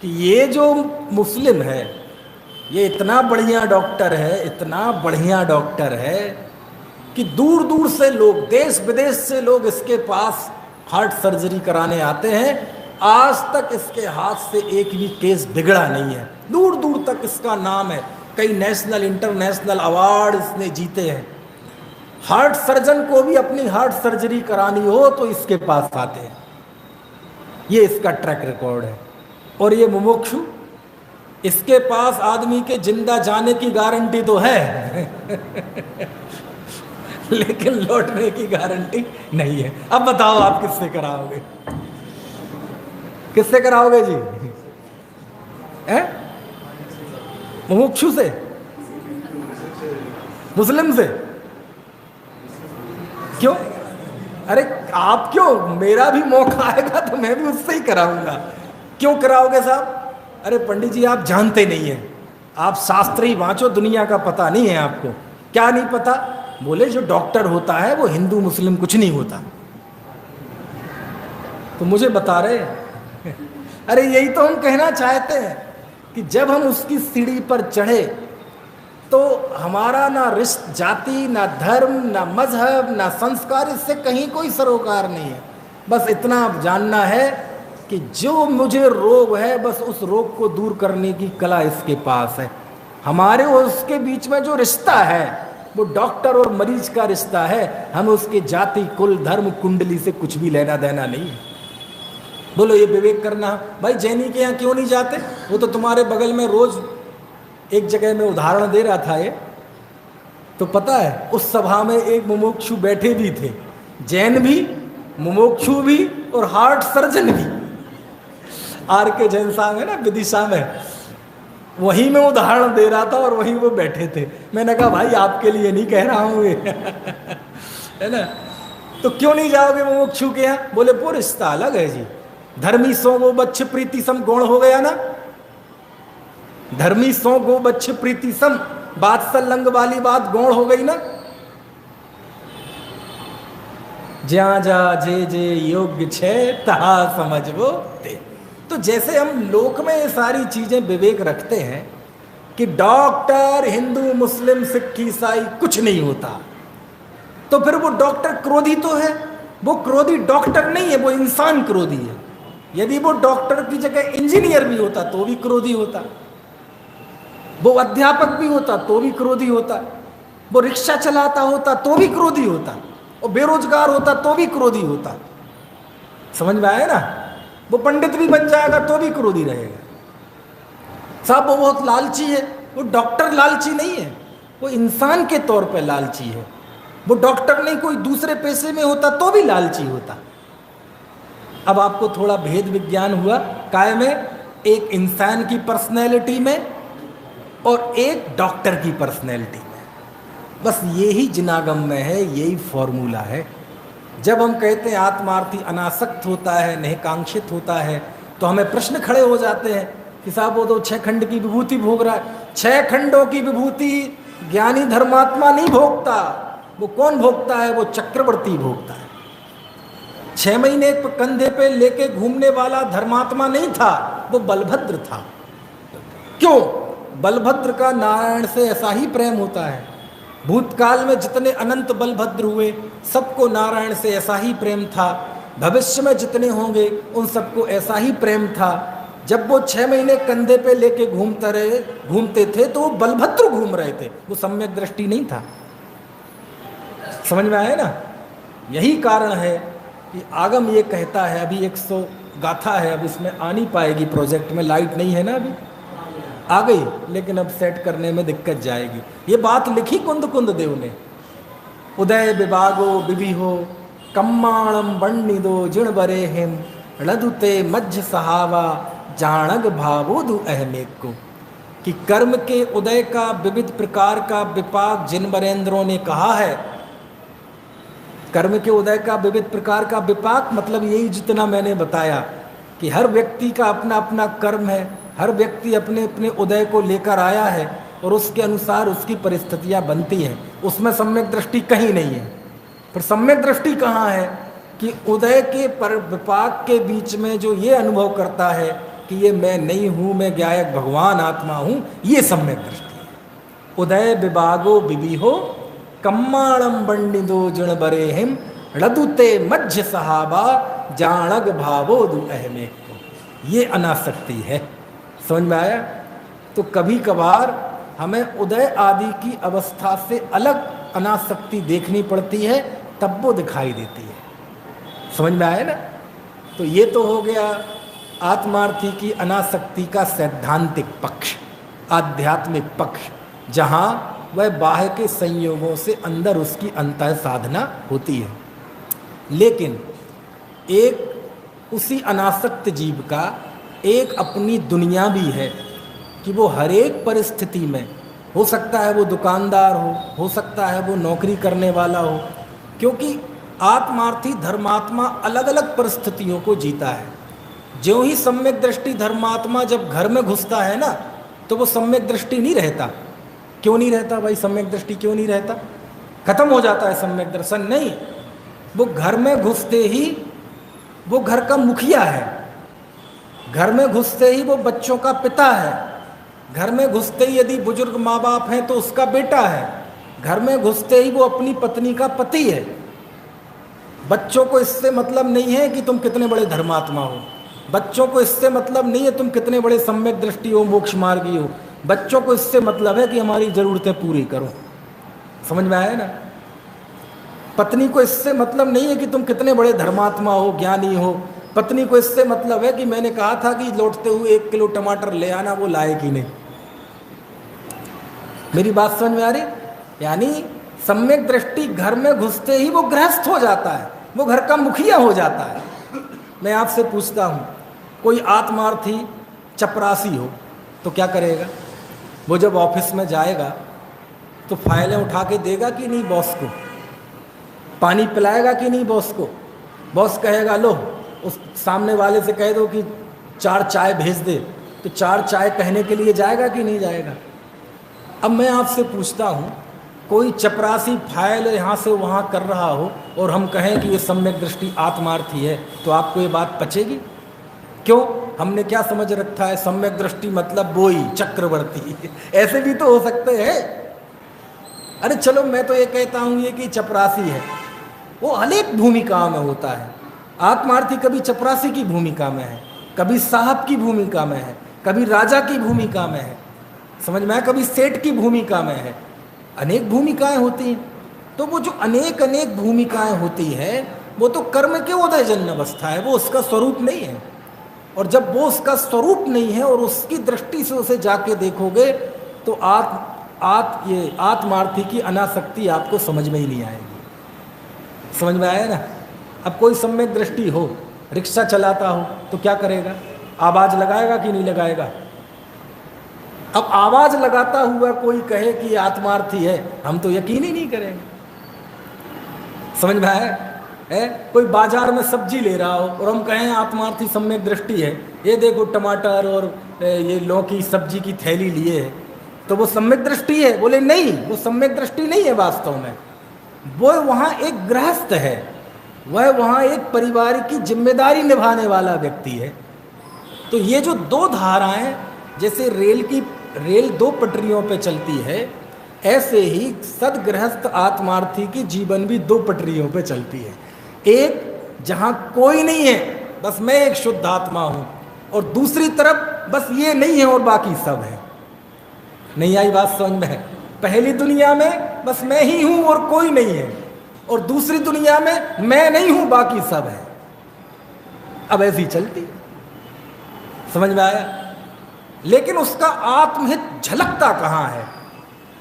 कि ये जो मुस्लिम है, ये इतना बढ़िया डॉक्टर है, इतना बढ़िया डॉक्टर है कि दूर दूर से लोग, देश विदेश से लोग इसके पास हार्ट सर्जरी कराने आते हैं। आज तक इसके हाथ से एक भी केस बिगड़ा नहीं है। दूर दूर तक इसका नाम है, कई नेशनल इंटरनेशनल अवार्ड इसने जीते हैं। हार्ट सर्जन को भी अपनी हार्ट सर्जरी करानी हो तो इसके पास आते हैं। ये इसका ट्रैक रिकॉर्ड है। और ये मुमुक्षु, इसके पास आदमी के जिंदा जाने की गारंटी तो है लेकिन लौटने की गारंटी नहीं है। अब बताओ आप किससे कराओगे? किससे कराओगे जी? मुमुक्षु से? मुस्लिम से? क्यों? अरे आप क्यों? मेरा भी मौका आएगा तो मैं भी उससे ही कराऊंगा। क्यों कराओगे साहब? अरे पंडित जी आप जानते नहीं हैं, आप शास्त्र ही वांचो, दुनिया का पता नहीं है आपको। क्या नहीं पता? बोले जो डॉक्टर होता है वो हिंदू मुस्लिम कुछ नहीं होता। तो मुझे बता रहे अरे यही तो हम कहना चाहते हैं कि जब हम उसकी सीढ़ी पर चढ़े तो हमारा ना रिश्त जाति, ना धर्म, ना मजहब, ना संस्कार, इससे कहीं कोई सरोकार नहीं है। बस इतना जानना है कि जो मुझे रोग है बस उस रोग को दूर करने की कला इसके पास है। हमारे और उसके बीच में जो रिश्ता है वो डॉक्टर और मरीज का रिश्ता है। हमें उसके जाति, कुल, धर्म, कुंडली से कुछ भी लेना देना नहीं है। बोलो ये विवेक करना। भाई जैनी के यहाँ क्यों नहीं जाते? वो तो तुम्हारे बगल में रोज एक जगह में उदाहरण दे रहा था ये, तो पता है उस सभा में एक मुमुक्षु बैठे भी थे, जैन भी, मुमुक्षु भी और हार्ट सर्जन भी। आर के जैन साहब है ना विदिशा में, वहीं में उदाहरण दे रहा था और वहीं वो बैठे थे। मैंने कहा भाई आपके लिए नहीं कह रहा हूँ है ना। तो क्यों नहीं जाओगे मुमुक्षु के यहाँ? बोले वो रिश्ता अलग है जी। धर्मी सो गो बच्छ प्रीति सम गौण हो गया ना। धर्मी सो गो बच्छ प्रीति सम, बात सल्लंग वाली बात गौण हो गई ना। ज्या जा जे जे योग्य छे तहा समझबो ते। तो जैसे हम लोक में ये सारी चीजें विवेक रखते हैं कि डॉक्टर हिंदू मुस्लिम सिख ईसाई कुछ नहीं होता, तो फिर वो डॉक्टर क्रोधी तो है, वो क्रोधी डॉक्टर नहीं है, वो इंसान क्रोधी है। यदि वो डॉक्टर की जगह इंजीनियर भी होता तो भी क्रोधी होता, वो अध्यापक भी होता तो भी क्रोधी होता, वो रिक्शा चलाता होता तो भी क्रोधी होता, और बेरोजगार होता तो भी क्रोधी होता। समझ में आया ना? वो पंडित भी बन जाएगा तो भी क्रोधी रहेगा। साहब वो बहुत लालची है, वो डॉक्टर लालची नहीं है, वो इंसान के तौर पे लालची है। वो डॉक्टर नहीं, कोई दूसरे पेशे में होता तो भी लालची होता। अब आपको थोड़ा भेद विज्ञान हुआ काय में, एक इंसान की पर्सनैलिटी में और एक डॉक्टर की पर्सनैलिटी में। बस यही जिनागम में है, यही फॉर्मूला है। जब हम कहते हैं आत्मार्थी अनासक्त होता है, निकांक्षित होता है, तो हमें प्रश्न खड़े हो जाते हैं कि साहब वो तो 6 खंड की विभूति भोग रहा है। 6 खंडों की विभूति ज्ञानी धर्मात्मा नहीं भोगता। वो कौन भोगता है? वो चक्रवर्ती भोगता है। 6 महीने कंधे पे लेके घूमने वाला धर्मात्मा नहीं था, वो बलभद्र था। क्यों? बलभद्र का नारायण से ऐसा ही प्रेम होता है। भूतकाल में जितने अनंत बलभद्र हुए सबको नारायण से ऐसा ही प्रेम था, भविष्य में जितने होंगे उन सबको ऐसा ही प्रेम था। जब वो 6 महीने कंधे पे लेके घूमते थे तो वो बलभद्र घूम रहे थे, वो सम्यक दृष्टि नहीं था। समझ में आया ना? यही कारण है कि आगम ये कहता है, अभी 100 गाथा है, अब इसमें आ नहीं पाएगी प्रोजेक्ट में, लाइट नहीं है ना, अभी आ गई लेकिन अब सेट करने में दिक्कत जाएगी। ये बात लिखी कुंद कुंद देव ने, उदय विभागो विभिहो कम्माणम बण्णिदो जिण बरे हिम लदुते मध्य सहावा जाणग भावोदु अहमेक को, कि कर्म के उदय का विविध प्रकार का विपाक जिन बरेंद्रों ने कहा है। कर्म के उदय का विविध प्रकार का विपाक मतलब यही जितना मैंने बताया कि हर व्यक्ति का अपना अपना कर्म है, हर व्यक्ति अपने अपने उदय को लेकर आया है और उसके अनुसार उसकी परिस्थितियां बनती हैं। उसमें सम्यक दृष्टि कहीं नहीं है। पर सम्यक दृष्टि कहाँ है कि उदय के पर विपाक के बीच में जो ये अनुभव करता है कि ये मैं नहीं हूँ, मैं गायक भगवान आत्मा हूँ, ये सम्यक दृष्टि है। उदय विभागो विविहो कम्माणम बण्णिदो जिण बरे हिम लदुते मध्य सहाबा जाणग भावोदु अहमेक को, ये अनासक्ति है। समझ में आया? तो कभी कभार हमें उदय आदि की अवस्था से अलग अनासक्ति देखनी पड़ती है, तब वो दिखाई देती है। समझ में आया ना? तो ये तो हो गया आत्मार्थी की अनासक्ति का सैद्धांतिक पक्ष, आध्यात्मिक पक्ष, जहाँ वह बाह्य के संयोगों से अंदर उसकी अंतः साधना होती है। लेकिन एक उसी अनासक्त जीव का एक अपनी दुनिया भी है कि वो हर एक परिस्थिति में, हो सकता है वो दुकानदार हो सकता है वो नौकरी करने वाला हो, क्योंकि आत्मार्थी धर्मात्मा अलग अलग परिस्थितियों को जीता है। ज्यों ही सम्यक दृष्टि धर्मात्मा जब घर में घुसता है ना, तो वो सम्यक दृष्टि नहीं रहता। क्यों नहीं रहता भाई? सम्यक दृष्टि क्यों नहीं रहता? खत्म हो जाता है सम्यक दर्शन? नहीं, वो घर में घुसते ही वो घर का मुखिया है, घर में घुसते ही वो बच्चों का पिता है, घर में घुसते ही यदि बुजुर्ग माँ बाप हैं तो उसका बेटा है, घर में घुसते ही वो अपनी पत्नी का पति है। बच्चों को इससे मतलब नहीं है कि तुम कितने बड़े धर्मात्मा हो, बच्चों को इससे मतलब नहीं है तुम कितने बड़े सम्यक दृष्टि हो, मोक्ष मार्गी हो। बच्चों को इससे मतलब है कि हमारी ज़रूरतें पूरी करो। समझ में आया ना? पत्नी को इससे मतलब नहीं है कि तुम कितने बड़े धर्मात्मा हो, ज्ञानी हो। पत्नी को इससे मतलब है कि मैंने कहा था कि लौटते हुए 1 किलो टमाटर ले आना, वो लाए कि नहीं। मेरी बात समझ में आ रही? यानी सम्यक दृष्टि घर में घुसते ही वो गृहस्थ हो जाता है, वो घर का मुखिया हो जाता है। मैं आपसे पूछता हूँ, कोई आत्मार्थी चपरासी हो तो क्या करेगा? वो जब ऑफिस में जाएगा तो फाइलें उठा के देगा कि नहीं बॉस को? पानी पिलाएगा कि नहीं बॉस को? बॉस कहेगा लो उस सामने वाले से कह दो कि 4 चाय भेज दे, तो 4 चाय कहने के लिए जाएगा कि नहीं जाएगा? अब मैं आपसे पूछता हूँ कोई चपरासी फाइल यहाँ से वहाँ कर रहा हो और हम कहें कि ये सम्यक दृष्टि आत्मार्थी है, तो आपको ये बात पचेगी? क्यों? हमने क्या समझ रखा है, सम्यक दृष्टि मतलब वो ही चक्रवर्ती। ऐसे भी तो हो सकते हैं। अरे चलो, मैं तो ये कहता हूँ ये कि चपरासी है, वो अनेक भूमिकाओं में होता है। आत्मार्थी कभी चपरासी की भूमिका में है, कभी साहब की भूमिका में है, कभी राजा की भूमिका में है, समझ में आया, कभी सेठ की भूमिका में है। अनेक भूमिकाएं होती हैं। तो वो जो अनेक अनेक भूमिकाएं होती है, वो तो कर्म के उदयजन्य अवस्था है, वो उसका स्वरूप नहीं है। और जब वो उसका स्वरूप नहीं है और उसकी दृष्टि से उसे जाके देखोगे तो ये आत्मार्थी की अनासक्ति आपको समझ में ही नहीं आएगी। समझ में आया ना? अब कोई सम्यक दृष्टि हो, रिक्शा चलाता हो तो क्या करेगा? आवाज़ लगाएगा कि नहीं लगाएगा? अब आवाज़ लगाता हुआ कोई कहे कि ये आत्मार्थी है, हम तो यकीन ही नहीं करेंगे। समझ में आया है? कोई बाजार में सब्जी ले रहा हो और हम कहें आत्मार्थी सम्यक दृष्टि है, ये देखो टमाटर और ये लौकी सब्जी की थैली लिए है, तो वो सम्यक दृष्टि है? बोले नहीं, वो सम्यक दृष्टि नहीं है। वास्तव में वो वहाँ एक गृहस्थ है, वह वहाँ एक परिवार की जिम्मेदारी निभाने वाला व्यक्ति है। तो ये जो दो धाराएं, जैसे रेल दो पटरियों पे चलती है, ऐसे ही सदगृहस्थ आत्मार्थी की जीवन भी दो पटरियों पे चलती है। एक जहाँ कोई नहीं है, बस मैं एक शुद्ध आत्मा हूँ, और दूसरी तरफ बस ये नहीं है और बाकी सब है। नहीं आई बात समझ में? पहली दुनिया में बस मैं ही हूँ और कोई नहीं है, और दूसरी दुनिया में मैं नहीं हूँ बाकी सब है। अब ऐसी चलती, समझ में आया? लेकिन उसका आत्महित झलकता कहाँ है?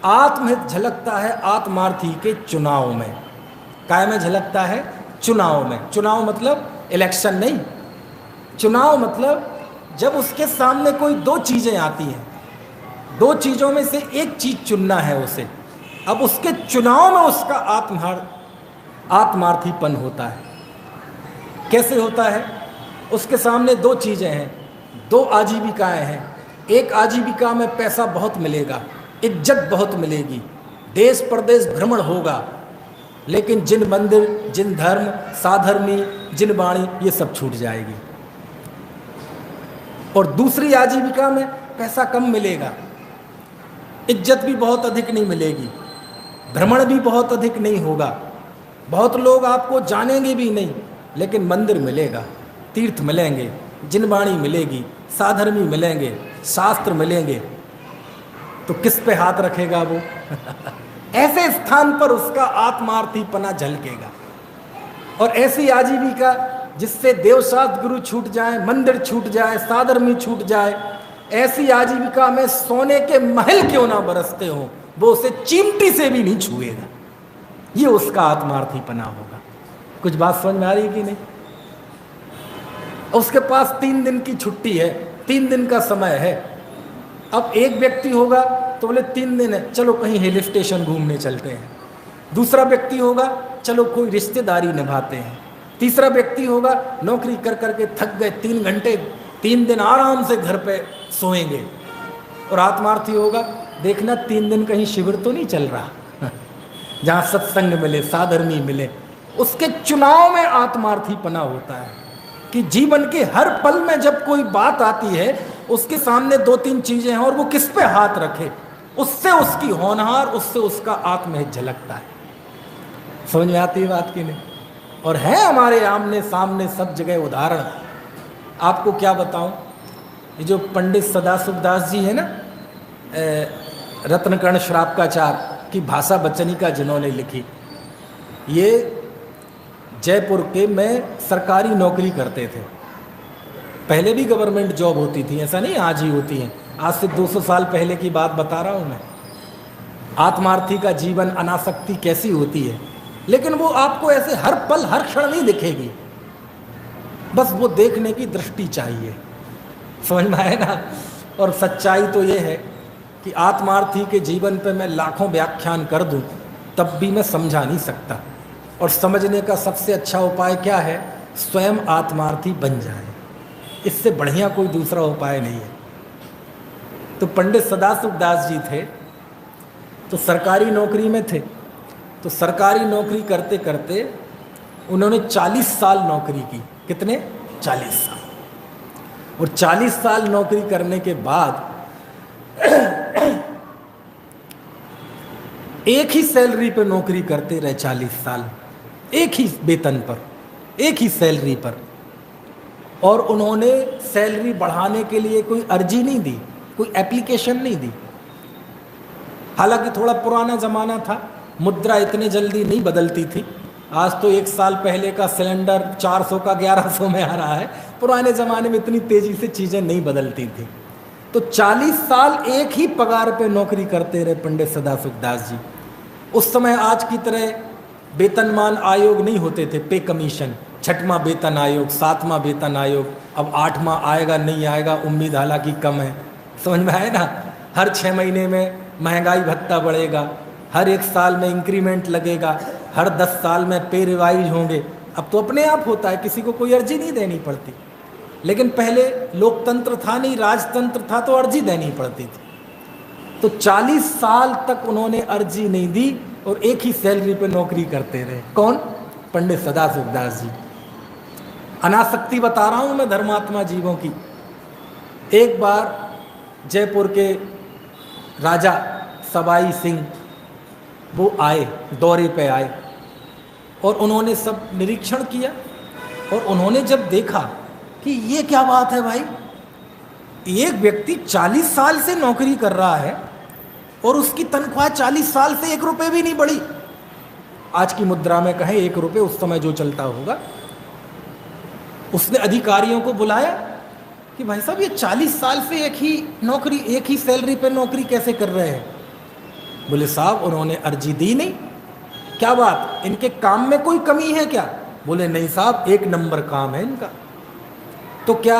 आत्महित झलकता है आत्मार्थी के चुनाव में। काय में झलकता है? चुनाव में। चुनाव मतलब इलेक्शन नहीं, चुनाव मतलब जब उसके सामने कोई दो चीज़ें आती हैं, दो चीज़ों में से एक चीज़ चुनना है उसे, अब उसके चुनाव में उसका आत्मार्थीपन होता है। कैसे होता है? उसके सामने दो चीज़ें हैं, दो आजीविकाएं हैं। एक आजीविका में पैसा बहुत मिलेगा, इज्जत बहुत मिलेगी, देश प्रदेश भ्रमण होगा, लेकिन जिन मंदिर, जिन धर्म, साधर्मी, जिन वाणी, ये सब छूट जाएगी। और दूसरी आजीविका में पैसा कम मिलेगा, इज्जत भी बहुत अधिक नहीं मिलेगी, भ्रमण भी बहुत अधिक नहीं होगा, बहुत लोग आपको जानेंगे भी नहीं, लेकिन मंदिर मिलेगा, तीर्थ मिलेंगे, जिनवाणी मिलेगी, साधर्मी मिलेंगे, शास्त्र मिलेंगे। तो किस पे हाथ रखेगा वो? ऐसे स्थान पर उसका आत्मार्थीपना झलकेगा। और ऐसी आजीविका जिससे देवशास्त्र गुरु छूट जाए, मंदिर छूट जाए, साधर्मी छूट जाए, ऐसी आजीविका में सोने के महल क्यों ना बरसते हो, वो उसे चिमटी से भी नहीं छुएगा। ये उसका आत्मार्थीपना होगा। कुछ बात समझ में आ रही है कि नहीं? उसके पास 3 दिन की छुट्टी है, 3 दिन का समय है। अब एक व्यक्ति होगा तो बोले 3 दिन है, चलो कहीं हिल स्टेशन घूमने चलते हैं। दूसरा व्यक्ति होगा, चलो कोई रिश्तेदारी निभाते हैं। तीसरा व्यक्ति होगा, नौकरी कर करके थक गए, 3 घंटे, 3 दिन आराम से घर पे सोएंगे। और आत्मार्थी होगा, देखना 3 दिन कहीं शिविर तो नहीं चल रहा जहाँ सत्संग मिले, साधर्मी मिले। उसके चुनाव में आत्मार्थीपना होता है कि जीवन के हर पल में जब कोई बात आती है, उसके सामने 2-3 चीजें हैं और वो किस पे हाथ रखे, उससे उसकी होनहार, उससे उसका आत्महित झलकता है। समझ में आती है बात की नहीं? और है हमारे आमने सामने सब जगह उदाहरण। आपको क्या बताऊं, ये जो पंडित सदाशिवदास जी है ना, रत्नकर्ण श्रावकाचार की भाषा बचनिका जिन्होंने लिखी, ये जयपुर के में सरकारी नौकरी करते थे। पहले भी गवर्नमेंट जॉब होती थी, ऐसा नहीं आज ही होती है, आज से 200 साल पहले की बात बता रहा हूँ मैं। आत्मार्थी का जीवन, अनासक्ति कैसी होती है, लेकिन वो आपको ऐसे हर पल हर क्षण नहीं दिखेगी, बस वो देखने की दृष्टि चाहिए। समझ में आए ना? और सच्चाई तो ये है कि आत्मार्थी के जीवन पे मैं लाखों व्याख्यान कर दूं तब भी मैं समझा नहीं सकता। और समझने का सबसे अच्छा उपाय क्या है? स्वयं आत्मार्थी बन जाए, इससे बढ़िया कोई दूसरा उपाय नहीं है। तो पंडित सदाशिवदास जी थे, तो सरकारी नौकरी में थे। तो सरकारी नौकरी करते करते उन्होंने 40 साल नौकरी की। कितने? 40 साल। और 40 साल नौकरी करने के बाद एक ही सैलरी पर नौकरी करते रहे 40 साल, एक ही वेतन पर, एक ही सैलरी पर। और उन्होंने सैलरी बढ़ाने के लिए कोई अर्जी नहीं दी, कोई एप्लीकेशन नहीं दी। हालांकि थोड़ा पुराना ज़माना था, मुद्रा इतनी जल्दी नहीं बदलती थी। आज तो 1 साल पहले का सिलेंडर 400 का 1100 में आ रहा है। पुराने ज़माने में इतनी तेज़ी से चीज़ें नहीं बदलती थी। तो 40 साल एक ही पगार पे नौकरी करते रहे पंडित सदाशिवदास जी। उस समय आज की तरह वेतनमान आयोग नहीं होते थे, पे कमीशन, 6वां वेतन आयोग, 7वां वेतन आयोग, अब 8वां आएगा नहीं आएगा, उम्मीद हालांकि कम है। समझ में आए ना? हर 6 महीने में महंगाई भत्ता बढ़ेगा, हर 1 साल में इंक्रीमेंट लगेगा, हर 10 साल में पे रिवाइज होंगे। अब तो अपने आप होता है, किसी को कोई अर्जी नहीं देनी पड़ती। लेकिन पहले लोकतंत्र था नहीं, राजतंत्र था, तो अर्जी देनी पड़ती थी। तो 40 साल तक उन्होंने अर्जी नहीं दी और एक ही सैलरी पे नौकरी करते रहे। कौन? पंडित सदाशिवदास जी। अनासक्ति बता रहा हूं मैं धर्मात्मा जीवों की। एक बार जयपुर के राजा सवाई सिंह वो आए, दौरे पे आए, और उन्होंने सब निरीक्षण किया। और उन्होंने जब देखा कि ये क्या बात है भाई, एक व्यक्ति 40 साल से नौकरी कर रहा है और उसकी तनख्वाह 40 साल से 1 रुपये भी नहीं बढ़ी। आज की मुद्रा में कहें 1 रुपये, उस समय जो चलता होगा। उसने अधिकारियों को बुलाया कि भाई साहब ये 40 साल से एक ही नौकरी, एक ही सैलरी पे नौकरी कैसे कर रहे हैं? बोले साहब उन्होंने अर्जी दी नहीं। क्या बात, इनके काम में कोई कमी है क्या? बोले नहीं साहब, 1 नंबर काम है इनका। तो क्या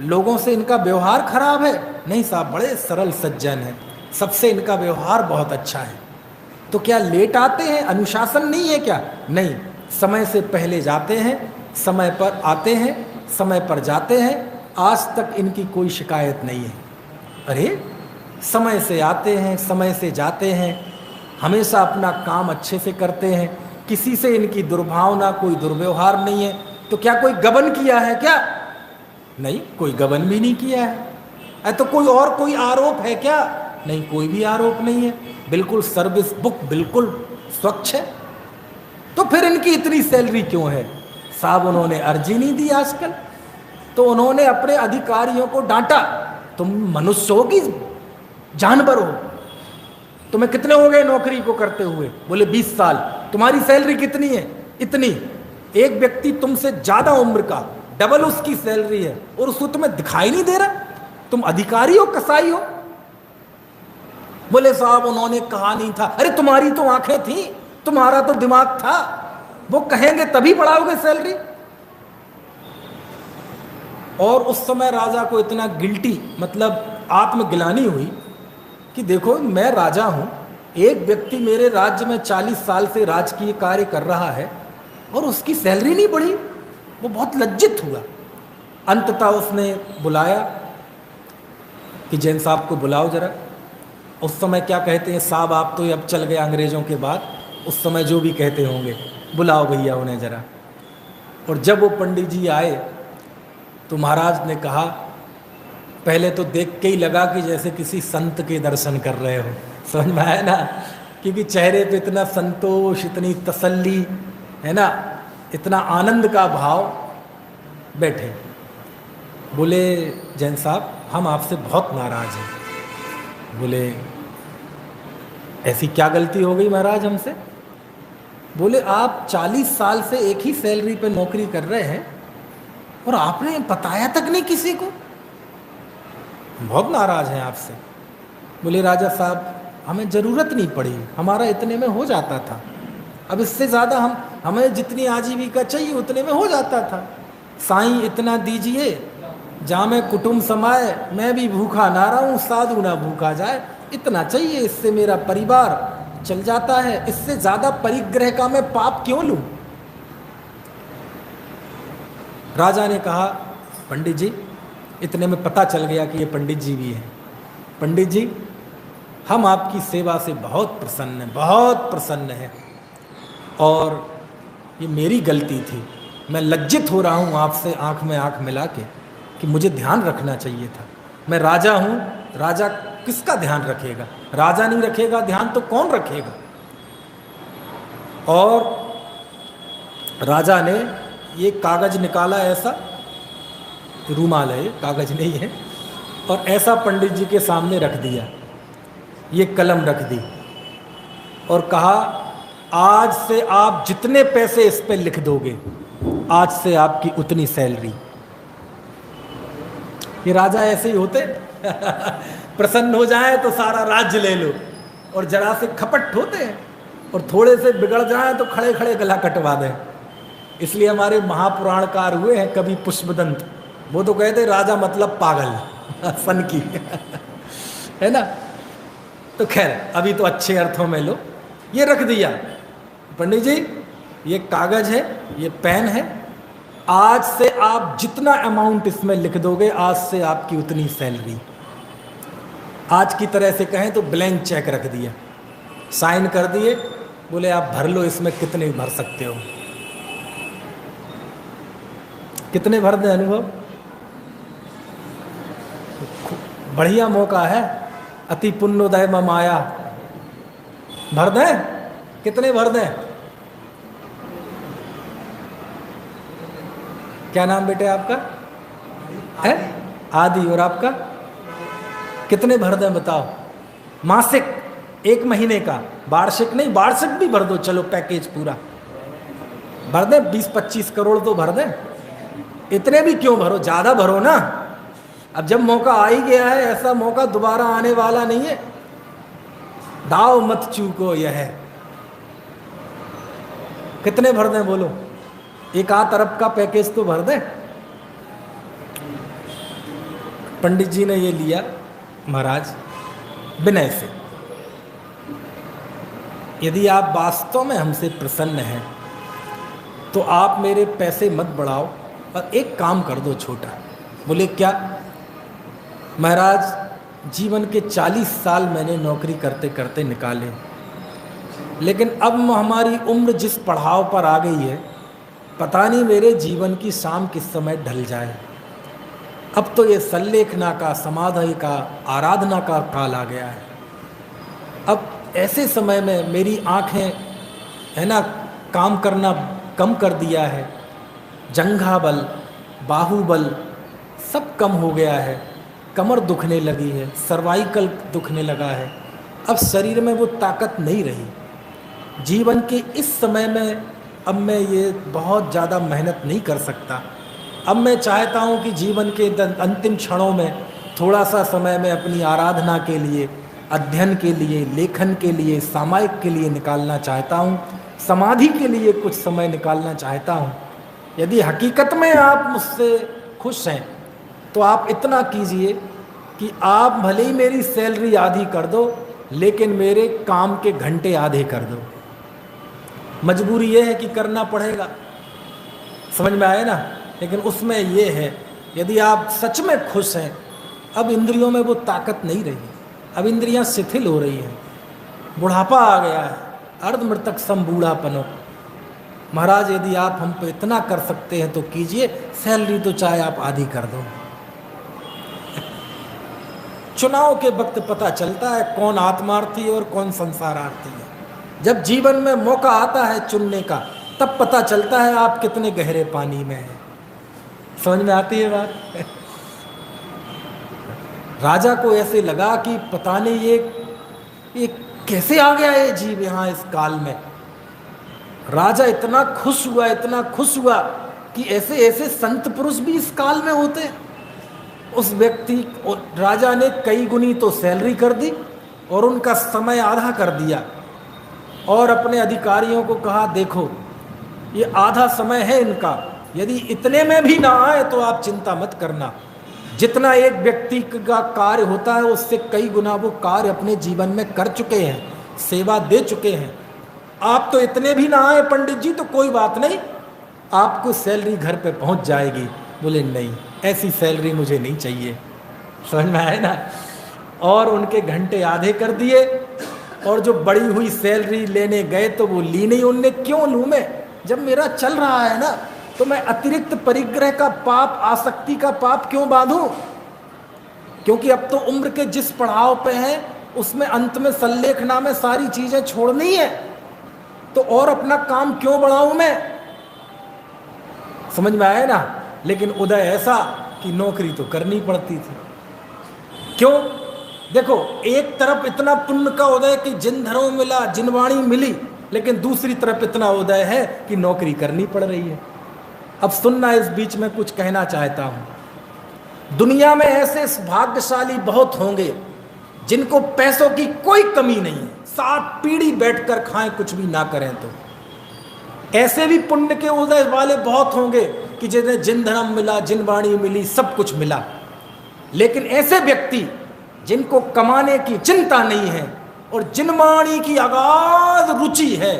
लोगों से इनका व्यवहार खराब है? नहीं साहब, बड़े सरल सज्जन हैं, सबसे इनका व्यवहार बहुत अच्छा है। तो क्या लेट आते हैं, अनुशासन नहीं है क्या? नहीं, समय से पहले जाते हैं, समय पर आते हैं, समय पर जाते हैं, आज तक इनकी कोई शिकायत नहीं है। अरे समय से आते हैं, समय से जाते हैं, हमेशा अपना काम अच्छे से करते हैं, किसी से इनकी दुर्भावना, कोई दुर्व्यवहार नहीं है। तो क्या कोई गबन किया है क्या? नहीं, कोई गबन भी नहीं किया है। तो कोई और कोई आरोप है क्या? नहीं, कोई भी आरोप नहीं है। बिल्कुल सर्विस बुक बिल्कुल स्वच्छ है। तो फिर इनकी इतनी सैलरी क्यों है? साहब उन्होंने अर्जी नहीं दी आजकल। तो उन्होंने अपने अधिकारियों को डांटा, तुम मनुष्य हो कि जानवर हो? तुम्हें कितने हो गए नौकरी को करते हुए? बोले 20 साल। तुम्हारी सैलरी कितनी है? इतनी। एक व्यक्ति तुमसे ज्यादा उम्र का, डबल उसकी सैलरी है, और उसको तुम्हें दिखाई नहीं दे रहा? तुम अधिकारी हो, कसाई हो? बोले साहब उन्होंने कहा नहीं था। अरे तुम्हारी तो आंखें थी, तुम्हारा तो दिमाग था, वो कहेंगे तभी बढ़ाओगे सैलरी। और उस समय राजा को इतना गिल्टी, मतलब आत्मग्लानि हुई कि देखो मैं राजा हूं, एक व्यक्ति मेरे राज्य में 40 साल से राजकीय कार्य कर रहा है और उसकी सैलरी नहीं बढ़ी। वो बहुत लज्जित हुआ। अंततः उसने बुलाया कि जैन साहब को बुलाओ जरा। उस समय क्या कहते हैं, साहब आप तो अब चल गए अंग्रेजों के बाद, उस समय जो भी कहते होंगे, बुलाओ भैया उन्हें जरा। और जब वो पंडित जी आए तो महाराज ने कहा, पहले तो देख के ही लगा कि जैसे किसी संत के दर्शन कर रहे हो। समझ में आया ना? क्योंकि चेहरे पे इतना संतोष, इतनी तसल्ली है ना, इतना आनंद का भाव। बैठे। बोले जैन साहब हम आपसे बहुत नाराज हैं। बोले ऐसी क्या गलती हो गई महाराज हमसे? बोले आप 40 साल से एक ही सैलरी पे नौकरी कर रहे हैं और आपने बताया तक नहीं किसी को। बहुत नाराज हैं आपसे। बोले राजा साहब हमें ज़रूरत नहीं पड़ी, हमारा इतने में हो जाता था। अब इससे ज़्यादा हमें जितनी आजीविका चाहिए उतने में हो जाता था। साईं इतना दीजिए जामे कुटुंब समाए, मैं भी भूखा ना रहूं, साधु ना भूखा जाए, इतना चाहिए, इससे मेरा परिवार चल जाता है। इससे ज़्यादा परिग्रह का मैं पाप क्यों लूं? राजा ने कहा पंडित जी, इतने में पता चल गया कि ये पंडित जी भी हैं। पंडित जी हम आपकी सेवा से बहुत प्रसन्न हैं, बहुत प्रसन्न हैं, और ये मेरी गलती थी, मैं लज्जित हो रहा हूँ आपसे आँख में आँख मिला के कि मुझे ध्यान रखना चाहिए था। मैं राजा हूँ, राजा किसका ध्यान रखेगा? राजा नहीं रखेगा ध्यान तो कौन रखेगा? और राजा ने ये कागज निकाला, ऐसा रूमाल है, कागज नहीं है, और ऐसा पंडित जी के सामने रख दिया, ये कलम रख दी और कहा आज से आप जितने पैसे इस पे लिख दोगे, आज से आपकी उतनी सैलरी। ये राजा ऐसे ही होते प्रसन्न हो जाए तो सारा राज्य ले लो, और जरा से खपट होते हैं, और थोड़े से बिगड़ जाए तो खड़े खड़े गला कटवा दें। इसलिए हमारे महापुराणकार हुए हैं कवि पुष्पदंत, वो तो कहते राजा मतलब पागल सन की है ना। तो खैर अभी तो अच्छे अर्थों में लो। ये रख दिया, पंडित जी ये कागज है, ये पेन है, आज से आप जितना अमाउंट इसमें लिख दोगे, आज से आपकी उतनी सैलरी। आज की तरह से कहें तो ब्लैंक चेक रख दिया, साइन कर दिए, बोले आप भर लो, इसमें कितने भर सकते हो। कितने भर दें अनुभव? बढ़िया मौका है, अति पुण्योदय मम आया। भर दें? कितने भर दें? क्या नाम बेटे आपका है? आदि। और आपका? कितने भर दें बताओ? मासिक, एक महीने का, वार्षिक नहीं, वार्षिक भी भर दो, चलो पैकेज पूरा भर दें, 20-25 करोड़ तो भर दें। इतने भी क्यों भरो, ज्यादा भरो ना। अब जब मौका आ ही गया है, ऐसा मौका दोबारा आने वाला नहीं है, दाव मत चूको यह है। कितने भर दें बोलो? 1 अरब का पैकेज तो भर दें। पंडित जी ने ये लिया महाराज विनय से, यदि आप वास्तव में हमसे प्रसन्न हैं तो आप मेरे पैसे मत बढ़ाओ और एक काम कर दो छोटा। बोले क्या? महाराज जीवन के 40 साल मैंने नौकरी करते करते निकाले, लेकिन अब हमारी उम्र जिस पड़ाव पर आ गई है, पता नहीं मेरे जीवन की शाम किस समय ढल जाए। अब तो ये सल्लेखना का, समाधि का, आराधना का काल आ गया है। अब ऐसे समय में मेरी आँखें है ना काम करना कम कर दिया है, जंघा बल, बाहुबल सब कम हो गया है, कमर दुखने लगी है, सर्वाइकल दुखने लगा है, अब शरीर में वो ताकत नहीं रही। जीवन के इस समय में अब मैं ये बहुत ज़्यादा मेहनत नहीं कर सकता। अब मैं चाहता हूँ कि जीवन के अंतिम क्षणों में थोड़ा सा समय मैं अपनी आराधना के लिए, अध्ययन के लिए, लेखन के लिए, सामायिक के लिए निकालना चाहता हूँ, समाधि के लिए कुछ समय निकालना चाहता हूँ। यदि हकीकत में आप मुझसे खुश हैं तो आप इतना कीजिए कि आप भले ही मेरी सैलरी आधी कर दो, लेकिन मेरे काम के घंटे आधे कर दो। मजबूरी ये है कि करना पड़ेगा, समझ में आए ना। लेकिन उसमें ये है, यदि आप सच में खुश हैं, अब इंद्रियों में वो ताकत नहीं रही, अब इंद्रियां शिथिल हो रही हैं, बुढ़ापा आ गया है, अर्धमृतक सम बूढ़ापनो। महाराज यदि आप हम पे इतना कर सकते हैं तो कीजिए, सैलरी तो चाहे आप आधी कर दो। चुनाव के वक्त पता चलता है कौन आत्मार्थी है और कौन संसारार्थी है। जब जीवन में मौका आता है चुनने का, तब पता चलता है आप कितने गहरे पानी में हैं। समझ में आती है बात? राजा को ऐसे लगा कि पता नहीं ये कैसे आ गया ये जीव यहाँ इस काल में। राजा इतना खुश हुआ, इतना खुश हुआ कि ऐसे ऐसे संत पुरुष भी इस काल में होते हैं। उस व्यक्ति राजा ने कई गुनी तो सैलरी कर दी और उनका समय आधा कर दिया, और अपने अधिकारियों को कहा देखो ये आधा समय है इनका, यदि इतने में भी ना आए तो आप चिंता मत करना। जितना एक व्यक्ति का कार्य होता है उससे कई गुना वो कार्य अपने जीवन में कर चुके हैं, सेवा दे चुके हैं। आप तो इतने भी ना आए पंडित जी तो कोई बात नहीं, आपको सैलरी घर पे पहुंच जाएगी। बोले नहीं, ऐसी सैलरी मुझे नहीं चाहिए। समझ में आए ना? और उनके घंटे आधे कर दिए, और जो बढ़ी हुई सैलरी लेने गए तो वो ली नहीं उनने। क्यों लूँ मैं, जब मेरा चल रहा है ना, तो मैं अतिरिक्त परिग्रह का पाप, आसक्ति का पाप क्यों बांधूं? क्योंकि अब तो उम्र के जिस पड़ाव पे हैं उसमें अंत में सल्लेखना में सारी चीजें छोड़नी है, तो और अपना काम क्यों बढ़ाऊं मैं? समझ में आया ना। लेकिन उदय ऐसा कि नौकरी तो करनी पड़ती थी। क्यों? देखो, एक तरफ इतना पुण्य का उदय कि जिन धर्म मिला, जिनवाणी मिली, लेकिन दूसरी तरफ इतना उदय है कि नौकरी करनी पड़ रही है। अब सुनना, इस बीच में कुछ कहना चाहता हूं। दुनिया में ऐसे भाग्यशाली बहुत होंगे जिनको पैसों की कोई कमी नहीं है, 7 पीढ़ी बैठकर खाएं कुछ भी ना करें तो। ऐसे भी पुण्य के उदय वाले बहुत होंगे कि जिन्हें जिन धर्म मिला, जिन वाणी मिली, सब कुछ मिला। लेकिन ऐसे व्यक्ति जिनको कमाने की चिंता नहीं है और जिन वाणी की अगाध रुचि है,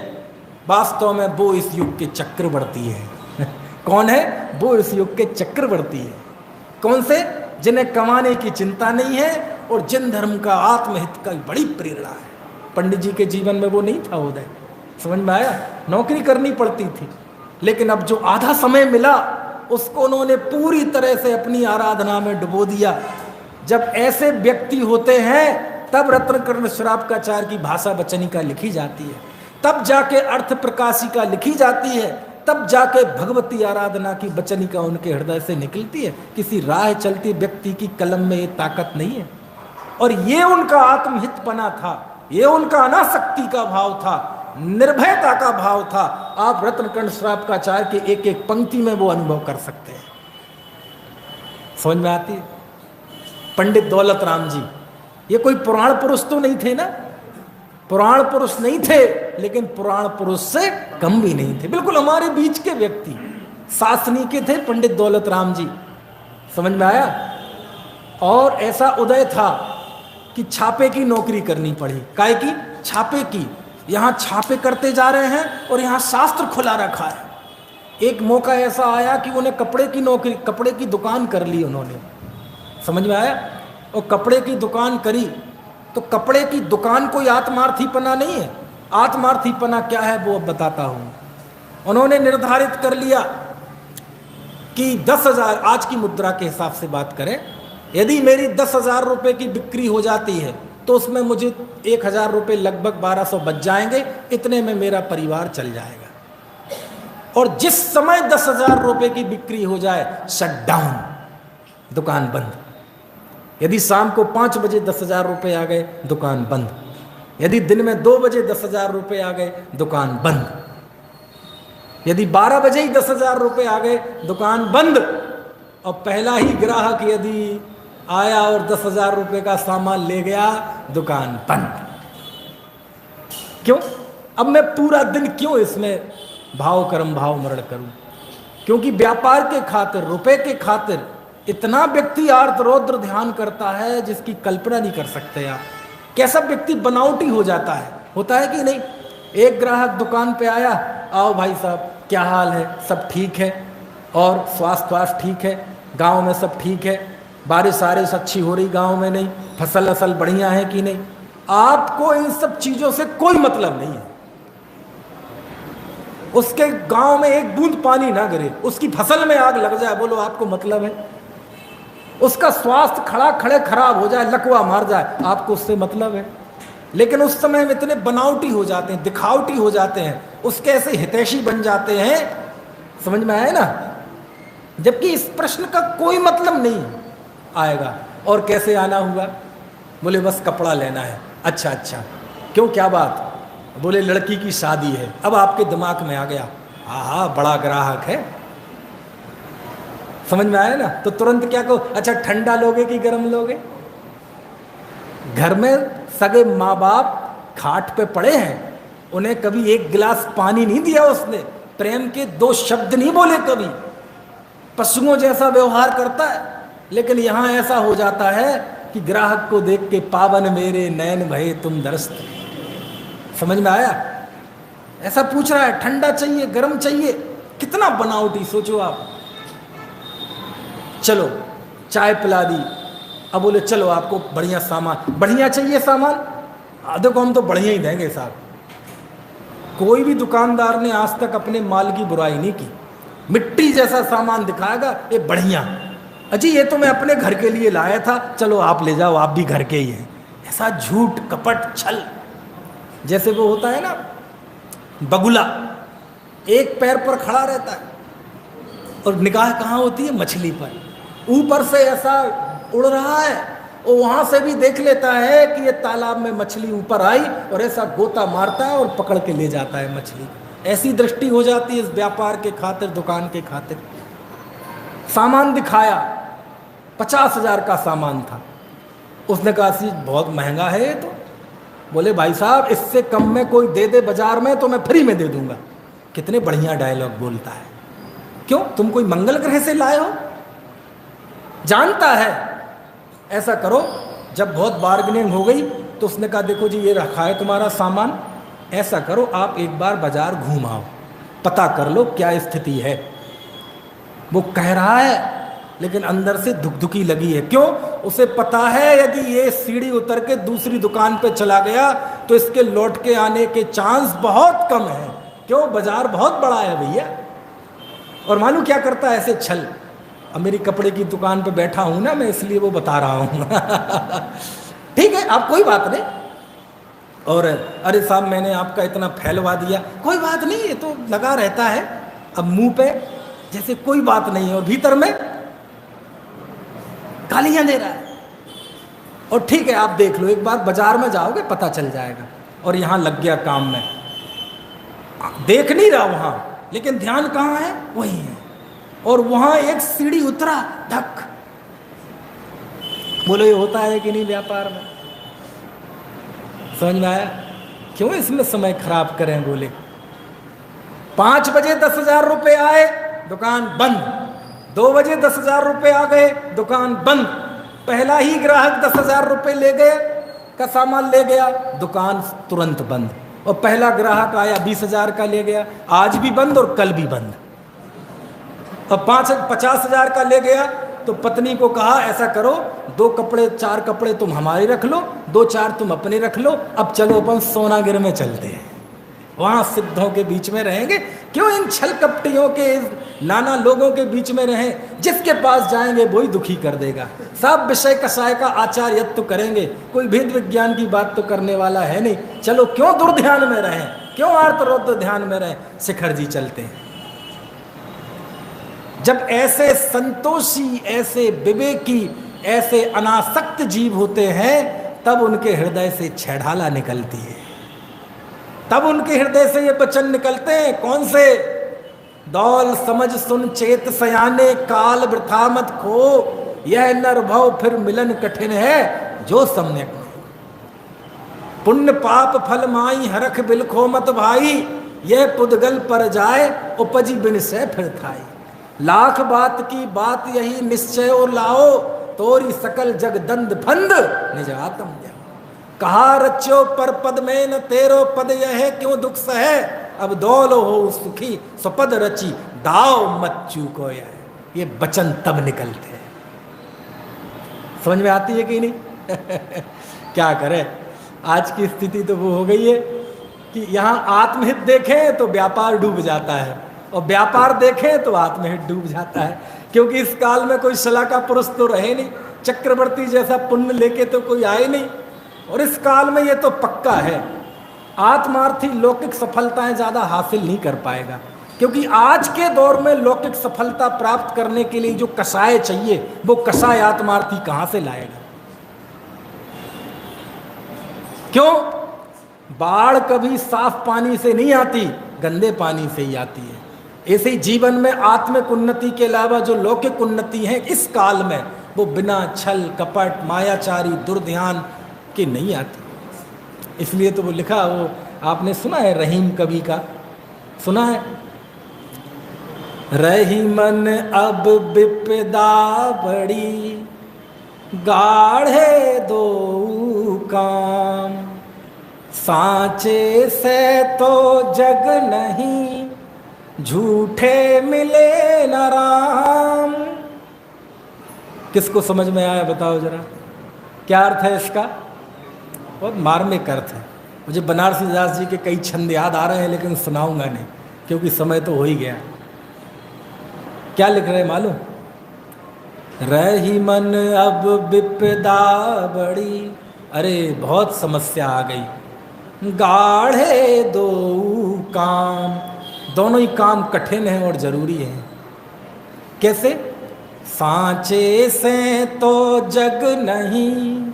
वास्तव में वो इस युग के चक्रवर्ती है। कौन है? वो इस युग के चक्रवर्ती है। कौन से? जिन्हें कमाने की चिंता नहीं है और जिन धर्म का, आत्महित का बड़ी प्रेरणा है। पंडित जी के जीवन में वो नहीं था उदय। समझ में आया? नौकरी करनी पड़ती थी, लेकिन अब जो आधा समय मिला उसको उन्होंने पूरी तरह से अपनी आराधना में डुबो दिया। जब ऐसे व्यक्ति होते हैं तब रत्नकर्ण श्रावकाचार्य की भाषा वचनिका लिखी जाती है, तब जाके अर्थ प्रकाशिका लिखी जाती है, तब जाके भगवती आराधना की वचनिका उनके हृदय से निकलती है। किसी राह चलती व्यक्ति की कलम में ये ताकत नहीं है। और ये उनका आत्महितपना था, ये उनका अनासक्ति का भाव था, निर्भयता का भाव था। आप रत्नकर्ण श्रावकाचार्य के एक एक पंक्ति में वो अनुभव कर सकते हैं। समझ में आती है? पंडित दौलत राम जी, ये कोई पुराण पुरुष तो नहीं थे ना, पुराण पुरुष नहीं थे, लेकिन पुराण पुरुष से कम भी नहीं थे, बिल्कुल हमारे बीच के व्यक्ति, शासनी के थे पंडित दौलत राम जी। समझ में आया? और ऐसा उदय था कि छापे की नौकरी करनी पड़ी। काय की? छापे की। यहाँ छापे करते जा रहे हैं और यहाँ शास्त्र खुला रखा है। एक मौका ऐसा आया कि उन्हें कपड़े की नौकरी, कपड़े की दुकान कर ली उन्होंने। समझ में आया? और कपड़े की दुकान करी तो कपड़े की दुकान कोई आत्मार्थीपना नहीं है। आत्मार्थीपना क्या है वो अब बताता हूँ। उन्होंने निर्धारित कर लिया कि 10,000, आज की मुद्रा के हिसाब से बात करें, यदि मेरी 10,000 रुपये की बिक्री हो जाती है तो उसमें मुझे 1,000 रुपये, लगभग 1200 बच जाएंगे, इतने में मेरा परिवार चल जाएगा। और जिस समय 10,000 रुपये की बिक्री हो जाए, शट डाउन, दुकान बंद। यदि शाम को 5 बजे 10,000 रुपये आ गए, दुकान बंद। यदि दिन में 2 बजे 10,000 रुपये आ गए, दुकान बंद। यदि 12 बजे ही 10,000 रुपये आ गए, दुकान बंद। और पहला ही ग्राहक यदि आया और 10,000 रुपये का सामान ले गया, दुकान बंद। क्यों? अब मैं पूरा दिन क्यों इसमें भाव कर्म भाव मरण करूं? क्योंकि व्यापार के खातिर, रुपए के खातिर इतना व्यक्ति आर्त रौद्र ध्यान करता है जिसकी कल्पना नहीं कर सकते आप। कैसा व्यक्ति बनावटी हो जाता है, होता है कि नहीं? एक ग्राहक दुकान पे आया, आओ भाई साहब क्या हाल है, सब ठीक है, और स्वास्थ्य ठीक है, गांव में सब ठीक है, बारिश आरिश अच्छी हो रही गांव में, नहीं फसल असल बढ़िया है कि नहीं। आपको इन सब चीजों से कोई मतलब नहीं है। उसके गांव में एक बूंद पानी ना गिरे, उसकी फसल में आग लग जाए, बोलो आपको मतलब है? उसका स्वास्थ्य खड़ा खड़े खराब हो जाए, लकवा मार जाए, आपको उससे मतलब है? लेकिन उस समय में इतने बनावटी हो जाते हैं, दिखावटी हो जाते हैं, उसके ऐसे हितैषी बन जाते हैं। समझ में आया ना? जबकि इस प्रश्न का कोई मतलब नहीं आएगा। और कैसे आना हुआ? बोले बस कपड़ा लेना है। अच्छा अच्छा, क्यों, क्या बात? बोले लड़की की शादी है। अब आपके दिमाग में आ गया, हाँ बड़ा ग्राहक है। समझ में आया ना? तो तुरंत क्या कहो, अच्छा ठंडा लोगे कि गर्म लोगे? घर में सगे माँ बाप खाट पे पड़े हैं, उन्हें कभी एक गिलास पानी नहीं दिया उसने, प्रेम के 2 शब्द नहीं बोले कभी, पशुओं जैसा व्यवहार करता है। लेकिन यहाँ ऐसा हो जाता है कि ग्राहक को देख के पावन मेरे नयन भये तुम दरस्त। समझ में आया? ऐसा पूछ रहा है, ठंडा चाहिए गर्म चाहिए, कितना बनावटी, सोचो आप। चलो चाय पिला दी, अब बोले चलो आपको बढ़िया सामान, बढ़िया चाहिए सामान, देखो हम तो बढ़िया ही देंगे साहब। कोई भी दुकानदार ने आज तक अपने माल की बुराई नहीं की। मिट्टी जैसा सामान दिखाएगा, ये बढ़िया, अजी ये तो मैं अपने घर के लिए लाया था, चलो आप ले जाओ, आप भी घर के ही हैं। ऐसा झूठ कपट छल, जैसे वो होता है ना बगुला, एक पैर पर खड़ा रहता है और निगाह कहाँ होती है? मछली पर। ऊपर से ऐसा उड़ रहा है, और वहां से भी देख लेता है कि ये तालाब में मछली ऊपर आई, और ऐसा गोता मारता है और पकड़ के ले जाता है मछली। ऐसी दृष्टि हो जाती है इस व्यापार के खातिर, दुकान के खातिर। सामान दिखाया, 50,000 का सामान था। उसने कहा सी बहुत महंगा है ये तो। बोले भाई साहब इससे कम में कोई दे दे बाजार में तो मैं फ्री में दे दूंगा। कितने बढ़िया डायलॉग बोलता है। क्यों? तुम कोई मंगल ग्रह से लाए हो? जानता है। ऐसा करो, जब बहुत बार्गेनिंग हो गई तो उसने कहा देखो जी ये रखा है तुम्हारा सामान, ऐसा करो आप एक बार बाजार घूम आओ, पता कर लो क्या स्थिति है। वो कह रहा है लेकिन अंदर से धुकधुकी लगी है। क्यों? उसे पता है यदि ये सीढ़ी उतर के दूसरी दुकान पे चला गया तो इसके लौट के आने के चांस बहुत कम है। क्यों? बाजार बहुत बड़ा है भैया। और मालूम क्या करता है? ऐसे छल। अब मेरी कपड़े की दुकान पे बैठा हूं ना मैं, इसलिए वो बता रहा हूं। ठीक है, आप कोई बात नहीं। और अरे साहब मैंने आपका इतना फैलवा दिया, कोई बात नहीं, ये तो लगा रहता है अब मुंह पे जैसे कोई बात नहीं है, और भीतर में गालियां दे रहा है। और ठीक है आप देख लो, एक बार बाजार में जाओगे पता चल जाएगा। और यहां लग गया काम में, देख नहीं रहा वहां, लेकिन ध्यान कहां है? वही है। और वहां एक सीढ़ी उतरा, धक। बोलो ये होता है कि नहीं व्यापार में? समझ में आया? क्यों इसमें समय खराब करें? बोले 5 बजे 10,000 रुपए आए, दुकान बंद। 2 बजे 10,000 रुपए आ गए, दुकान बंद। पहला ही ग्राहक 10,000 रुपए ले गए का सामान ले गया, दुकान तुरंत बंद। और पहला ग्राहक आया 20,000 का ले गया, आज भी बंद और कल भी बंद। और 50,000 का ले गया तो पत्नी को कहा ऐसा करो 2 कपड़े 4 कपड़े तुम हमारे रख लो, 2-4 तुम अपने रख लो, अब चलो अपन सोनागिर में चलते हैं, वहां सिद्धों के बीच में रहेंगे। क्यों इन छल कपटियों के नाना लोगों के बीच में रहें? जिसके पास जाएंगे वही दुखी कर देगा। सब विषय कषाय का आचार्यत्व करेंगे, कोई भेद विज्ञान की बात तो करने वाला है नहीं। चलो क्यों दुर्ध्यान में रहें, क्यों आर्तरौद्र ध्यान में रहें? शिखर जी चलते हैं। जब ऐसे संतोषी, ऐसे विवेकी, ऐसे अनासक्त जीव होते हैं तब उनके हृदय से छेड़ाला निकलती है, तब उनके हृदय से ये वचन निकलते हैं। कौन से? दौल समझ सुन चेत सयाने, काल वृथा मत खो, यह नरभव फिर मिलन कठिन है जो सम्यक नहीं। पुण्य पाप फल माई हरख बिलखो मत भाई, यह पुदगल पर जाए उपजी बिन से फिर थाई। लाख बात की बात यही निश्चय और लाओ, तोरी सकल जग दंड फंद निज आत्म जाओ। कहा रच्यो पर पद में न तेरो पद यह क्यों दुख सहे, अब दौलो हो सुखी स्वपद रची दाव मत चूको यह। ये वचन तब निकलते हैं। समझ में आती है कि नहीं? क्या करें, आज की स्थिति तो वो हो गई है कि यहाँ आत्महित देखें तो व्यापार डूब जाता है, और व्यापार देखें तो आत्महित डूब जाता है। क्योंकि इस काल में कोई सलाह का पुरुष तो रहे नहीं, चक्रवर्ती जैसा पुण्य लेके तो कोई आए नहीं। और इस काल में ये तो पक्का है, आत्मार्थी लौकिक सफलताएं ज्यादा हासिल नहीं कर पाएगा। क्योंकि आज के दौर में लौकिक सफलता प्राप्त करने के लिए जो कषाय चाहिए, वो कषाय आत्मार्थी कहां से लाएगा? क्यों? बाढ़ कभी साफ पानी से नहीं आती, गंदे पानी से ही आती है। ऐसे ही जीवन में आत्मिक उन्नति के अलावा जो लौकिक उन्नति है इस काल में, वो बिना छल कपट मायाचारी दुर्ध्यान के नहीं आती। इसलिए तो वो लिखा, वो आपने सुना है रहीम कवि का, सुना है? रही मन अब विपदा बड़ी, गाढ़े दो काम, सांचे से तो जग नहीं, झूठे मिले न राम। किसको समझ में आया बताओ जरा, क्या अर्थ है इसका? बहुत मार्मिक अर्थ है। मुझे बनारसी दास जी के कई छंद याद आ रहे हैं, लेकिन सुनाऊंगा नहीं क्योंकि समय तो हो ही गया। क्या लिख रहे मालूम? रही मन अब विपदा बड़ी, अरे बहुत समस्या आ गई। गाढ़े दो काम, दोनों ही काम कठिन हैं और जरूरी हैं। कैसे? सांचे से तो जग नहीं,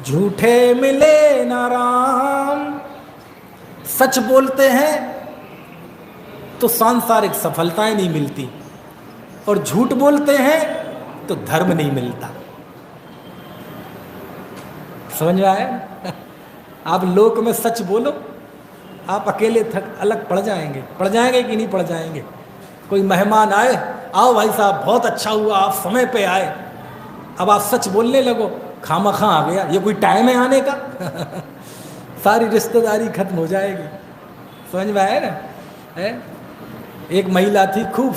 झूठे मिले ना राम। सच बोलते हैं तो सांसारिक सफलताएं नहीं मिलती, और झूठ बोलते हैं तो धर्म नहीं मिलता। समझ में आया? आप लोक में सच बोलो, आप अकेले अलग पड़ जाएंगे कि नहीं पड़ जाएंगे? कोई मेहमान आए, आओ भाई साहब बहुत अच्छा हुआ आप समय पे आए, अब आप सच बोलने लगो, खामखा आ गया, ये कोई टाइम है आने का? सारी रिश्तेदारी खत्म हो जाएगी। समझ में आया ना? है? एक महिला थी, खूब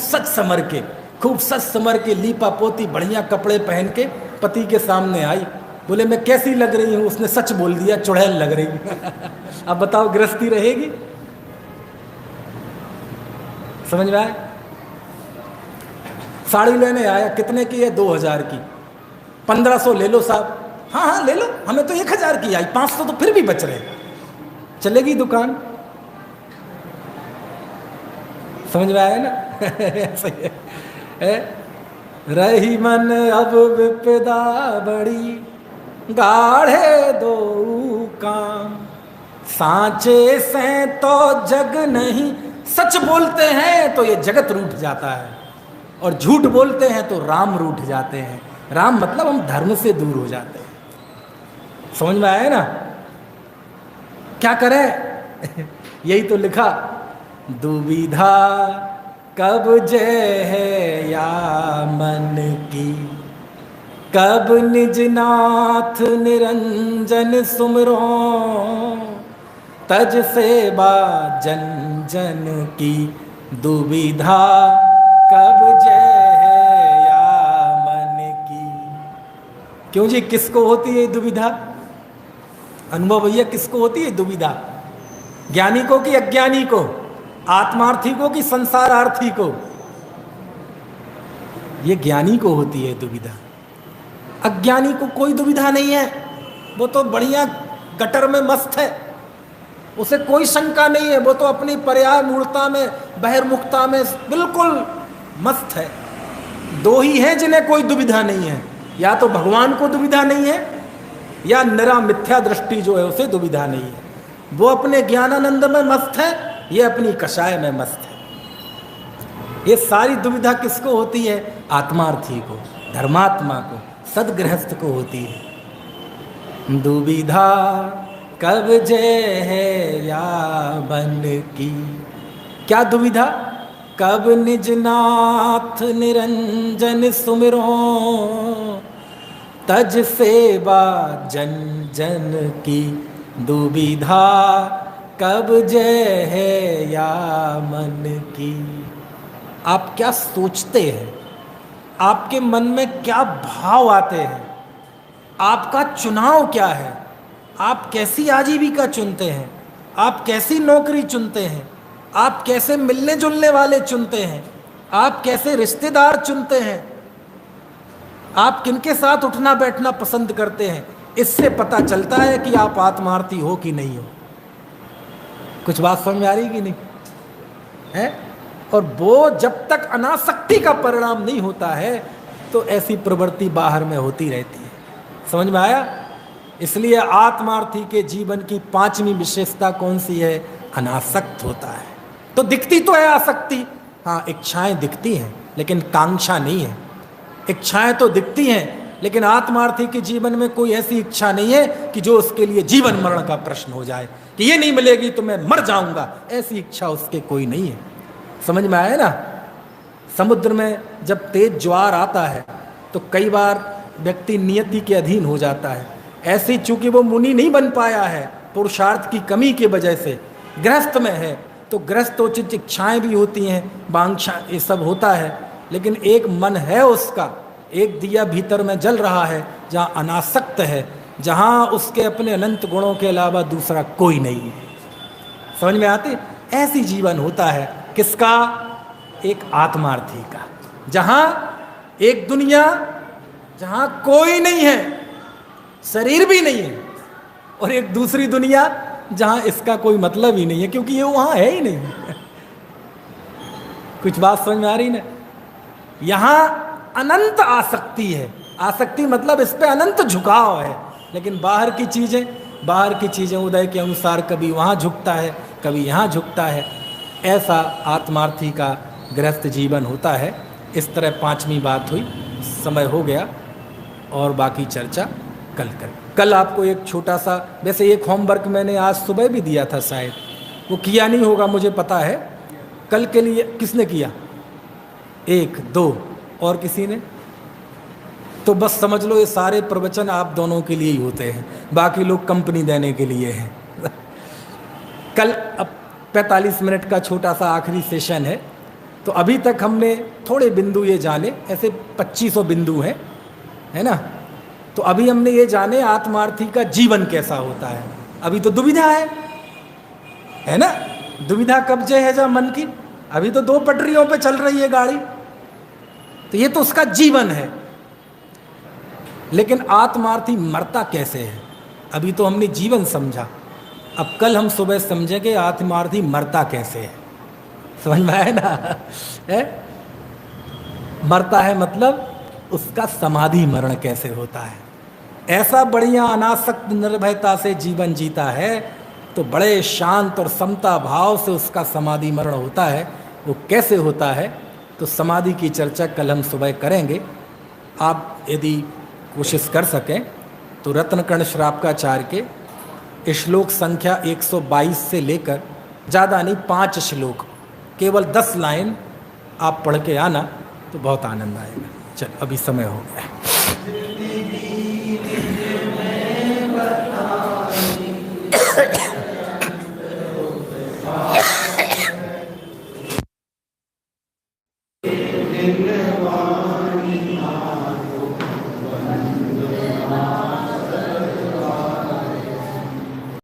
सच समर के लीपा पोती बढ़िया कपड़े पहन के पति के सामने आई। बोले मैं कैसी लग रही हूँ? उसने सच बोल दिया, चुड़ैल लग रही। अब बताओ गृहस्थी रहेगी? समझ में आया? साड़ी लेने आया, कितने की है? 2000 की। 1500 ले लो साहब। हाँ ले लो, हमें तो 1000 की आई, 500 तो फिर भी बच रहे। चलेगी दुकान? समझ में आया ना? सही है। रही मन अब विपदा बड़ी, गाढ़े दो काम। सांचे से तो जग नहीं, सच बोलते हैं तो ये जगत रूठ जाता है, और झूठ बोलते हैं तो राम रूठ जाते हैं। राम मतलब हम धर्म से दूर हो जाते हैं। समझ में आया ना? क्या करें? यही तो लिखा, दुविधा कब जय है या मन की, कब निज नाथ निरंजन सुमरो, तज सेवा जन जन की। दुविधा कब जय है या मन की। क्यों जी, किसको होती है दुविधा? अनुभव भैया, किसको होती है दुविधा? ज्ञानी को कि अज्ञानी को? आत्मार्थी को कि संसारार्थी को? ये ज्ञानी को होती है दुविधा। अज्ञानी को कोई दुविधा नहीं है, वो तो बढ़िया गटर में मस्त है, उसे कोई शंका नहीं है, वो तो अपनी पर्याय मूर्ता में, बहिर्मुखता में बिल्कुल मस्त है। दो ही हैं जिन्हें कोई दुविधा नहीं है, या तो भगवान को दुविधा नहीं है, या निरा मिथ्या दृष्टि जो है उसे दुविधा नहीं है। वो अपने ज्ञानानंद में मस्त है, ये अपनी कषाय में मस्त है। ये सारी दुविधा किसको होती है? आत्मार्थी को, धर्मात्मा को, सदगृहस्थ को होती है। दुविधा कब जय है या मन की। क्या दुविधा? कब निज नाथ निरंजन सुमिरो, तज सेवा जन जन की। दुविधा कब जय है या मन की। आप क्या सोचते हैं? आपके मन में क्या भाव आते हैं? आपका चुनाव क्या है? आप कैसी आजीविका चुनते हैं? आप कैसी नौकरी चुनते हैं? आप कैसे मिलने जुलने वाले चुनते हैं? आप कैसे रिश्तेदार चुनते हैं? आप किनके साथ उठना बैठना पसंद करते हैं? इससे पता चलता है कि आप आत्मार्थी हो कि नहीं हो। कुछ बात समझ में आ रही कि नहीं है? और वो जब तक अनासक्ति का परिणाम नहीं होता है तो ऐसी प्रवृत्ति बाहर में होती रहती है। समझ में आया? इसलिए आत्मार्थी के जीवन की 5वीं विशेषता कौन सी है? अनासक्त होता है। तो दिखती तो है आसक्ति, हाँ इच्छाएं दिखती हैं लेकिन कांक्षा नहीं है। इच्छाएं तो दिखती हैं लेकिन आत्मार्थी के जीवन में कोई ऐसी इच्छा नहीं है कि जो उसके लिए जीवन मरण का प्रश्न हो जाए कि ये नहीं मिलेगी तो मैं मर जाऊंगा। ऐसी इच्छा उसके कोई नहीं है। समझ में आया ना? समुद्र में जब तेज ज्वार आता है तो कई बार व्यक्ति नियति के अधीन हो जाता है। ऐसी चूंकि वो मुनि नहीं बन पाया है, पुरुषार्थ की कमी की वजह से गृहस्थ में है, तो गृहस्थोचित इच्छाएं भी होती हैं, वांछा, ये सब होता है, लेकिन एक मन है उसका एक दिया भीतर में जल रहा है जहाँ अनासक्त है, जहाँ उसके अपने अनंत गुणों के अलावा दूसरा कोई नहीं है। समझ में आती? ऐसी जीवन होता है किसका? एक आत्मार्थी का, जहाँ एक दुनिया जहाँ कोई नहीं है, शरीर भी नहीं है, और एक दूसरी दुनिया जहाँ इसका कोई मतलब ही नहीं है, क्योंकि ये वहाँ है ही नहीं। कुछ बात समझ में आ रही ना? यहाँ अनंत आसक्ति है, आसक्ति मतलब इस पे अनंत झुकाव है, लेकिन बाहर की चीजें उदय के अनुसार कभी वहाँ झुकता है, कभी यहाँ झुकता है। ऐसा आत्मार्थी का गृहस्थ जीवन होता है। इस तरह पांचवी बात हुई, समय हो गया और बाकी चर्चा कल कर। कल आपको एक छोटा सा, वैसे एक होमवर्क मैंने आज सुबह भी दिया था, शायद वो किया नहीं होगा मुझे पता है। कल के लिए किसने किया? 1 2 और किसी ने? तो बस समझ लो ये सारे प्रवचन आप दोनों के लिए ही होते हैं, बाकी लोग कंपनी देने के लिए हैं। कल अब 45 मिनट का छोटा सा आखिरी सेशन है। तो अभी तक हमने थोड़े बिंदु ये जाने, ऐसे 2500 बिंदु हैं, है ना? तो अभी हमने ये जाने आत्मार्थी का जीवन कैसा होता है। अभी तो दुविधा है ना? दुविधा कब्जे है जब मन की, अभी तो 2 पटरियों पे चल रही है गाड़ी, तो ये तो उसका जीवन है। लेकिन आत्मार्थी मरता कैसे है? अभी तो हमने जीवन समझा, अब कल हम सुबह समझेंगे आत्मार्थी मरता कैसे है। समझ में आया ना? है? मरता है मतलब उसका समाधि मरण कैसे होता है। ऐसा बढ़िया अनासक्त निर्भयता से जीवन जीता है तो बड़े शांत और समता भाव से उसका समाधि मरण होता है। वो कैसे होता है तो समाधि की चर्चा कल हम सुबह करेंगे। आप यदि कोशिश कर सकें तो रत्नकर्ण श्रावकाचार्य के श्लोक संख्या 122 से लेकर, ज़्यादा नहीं 5 श्लोक, केवल 10 लाइन आप पढ़ के आना तो बहुत आनंद आएगा। चल अभी समय हो गया।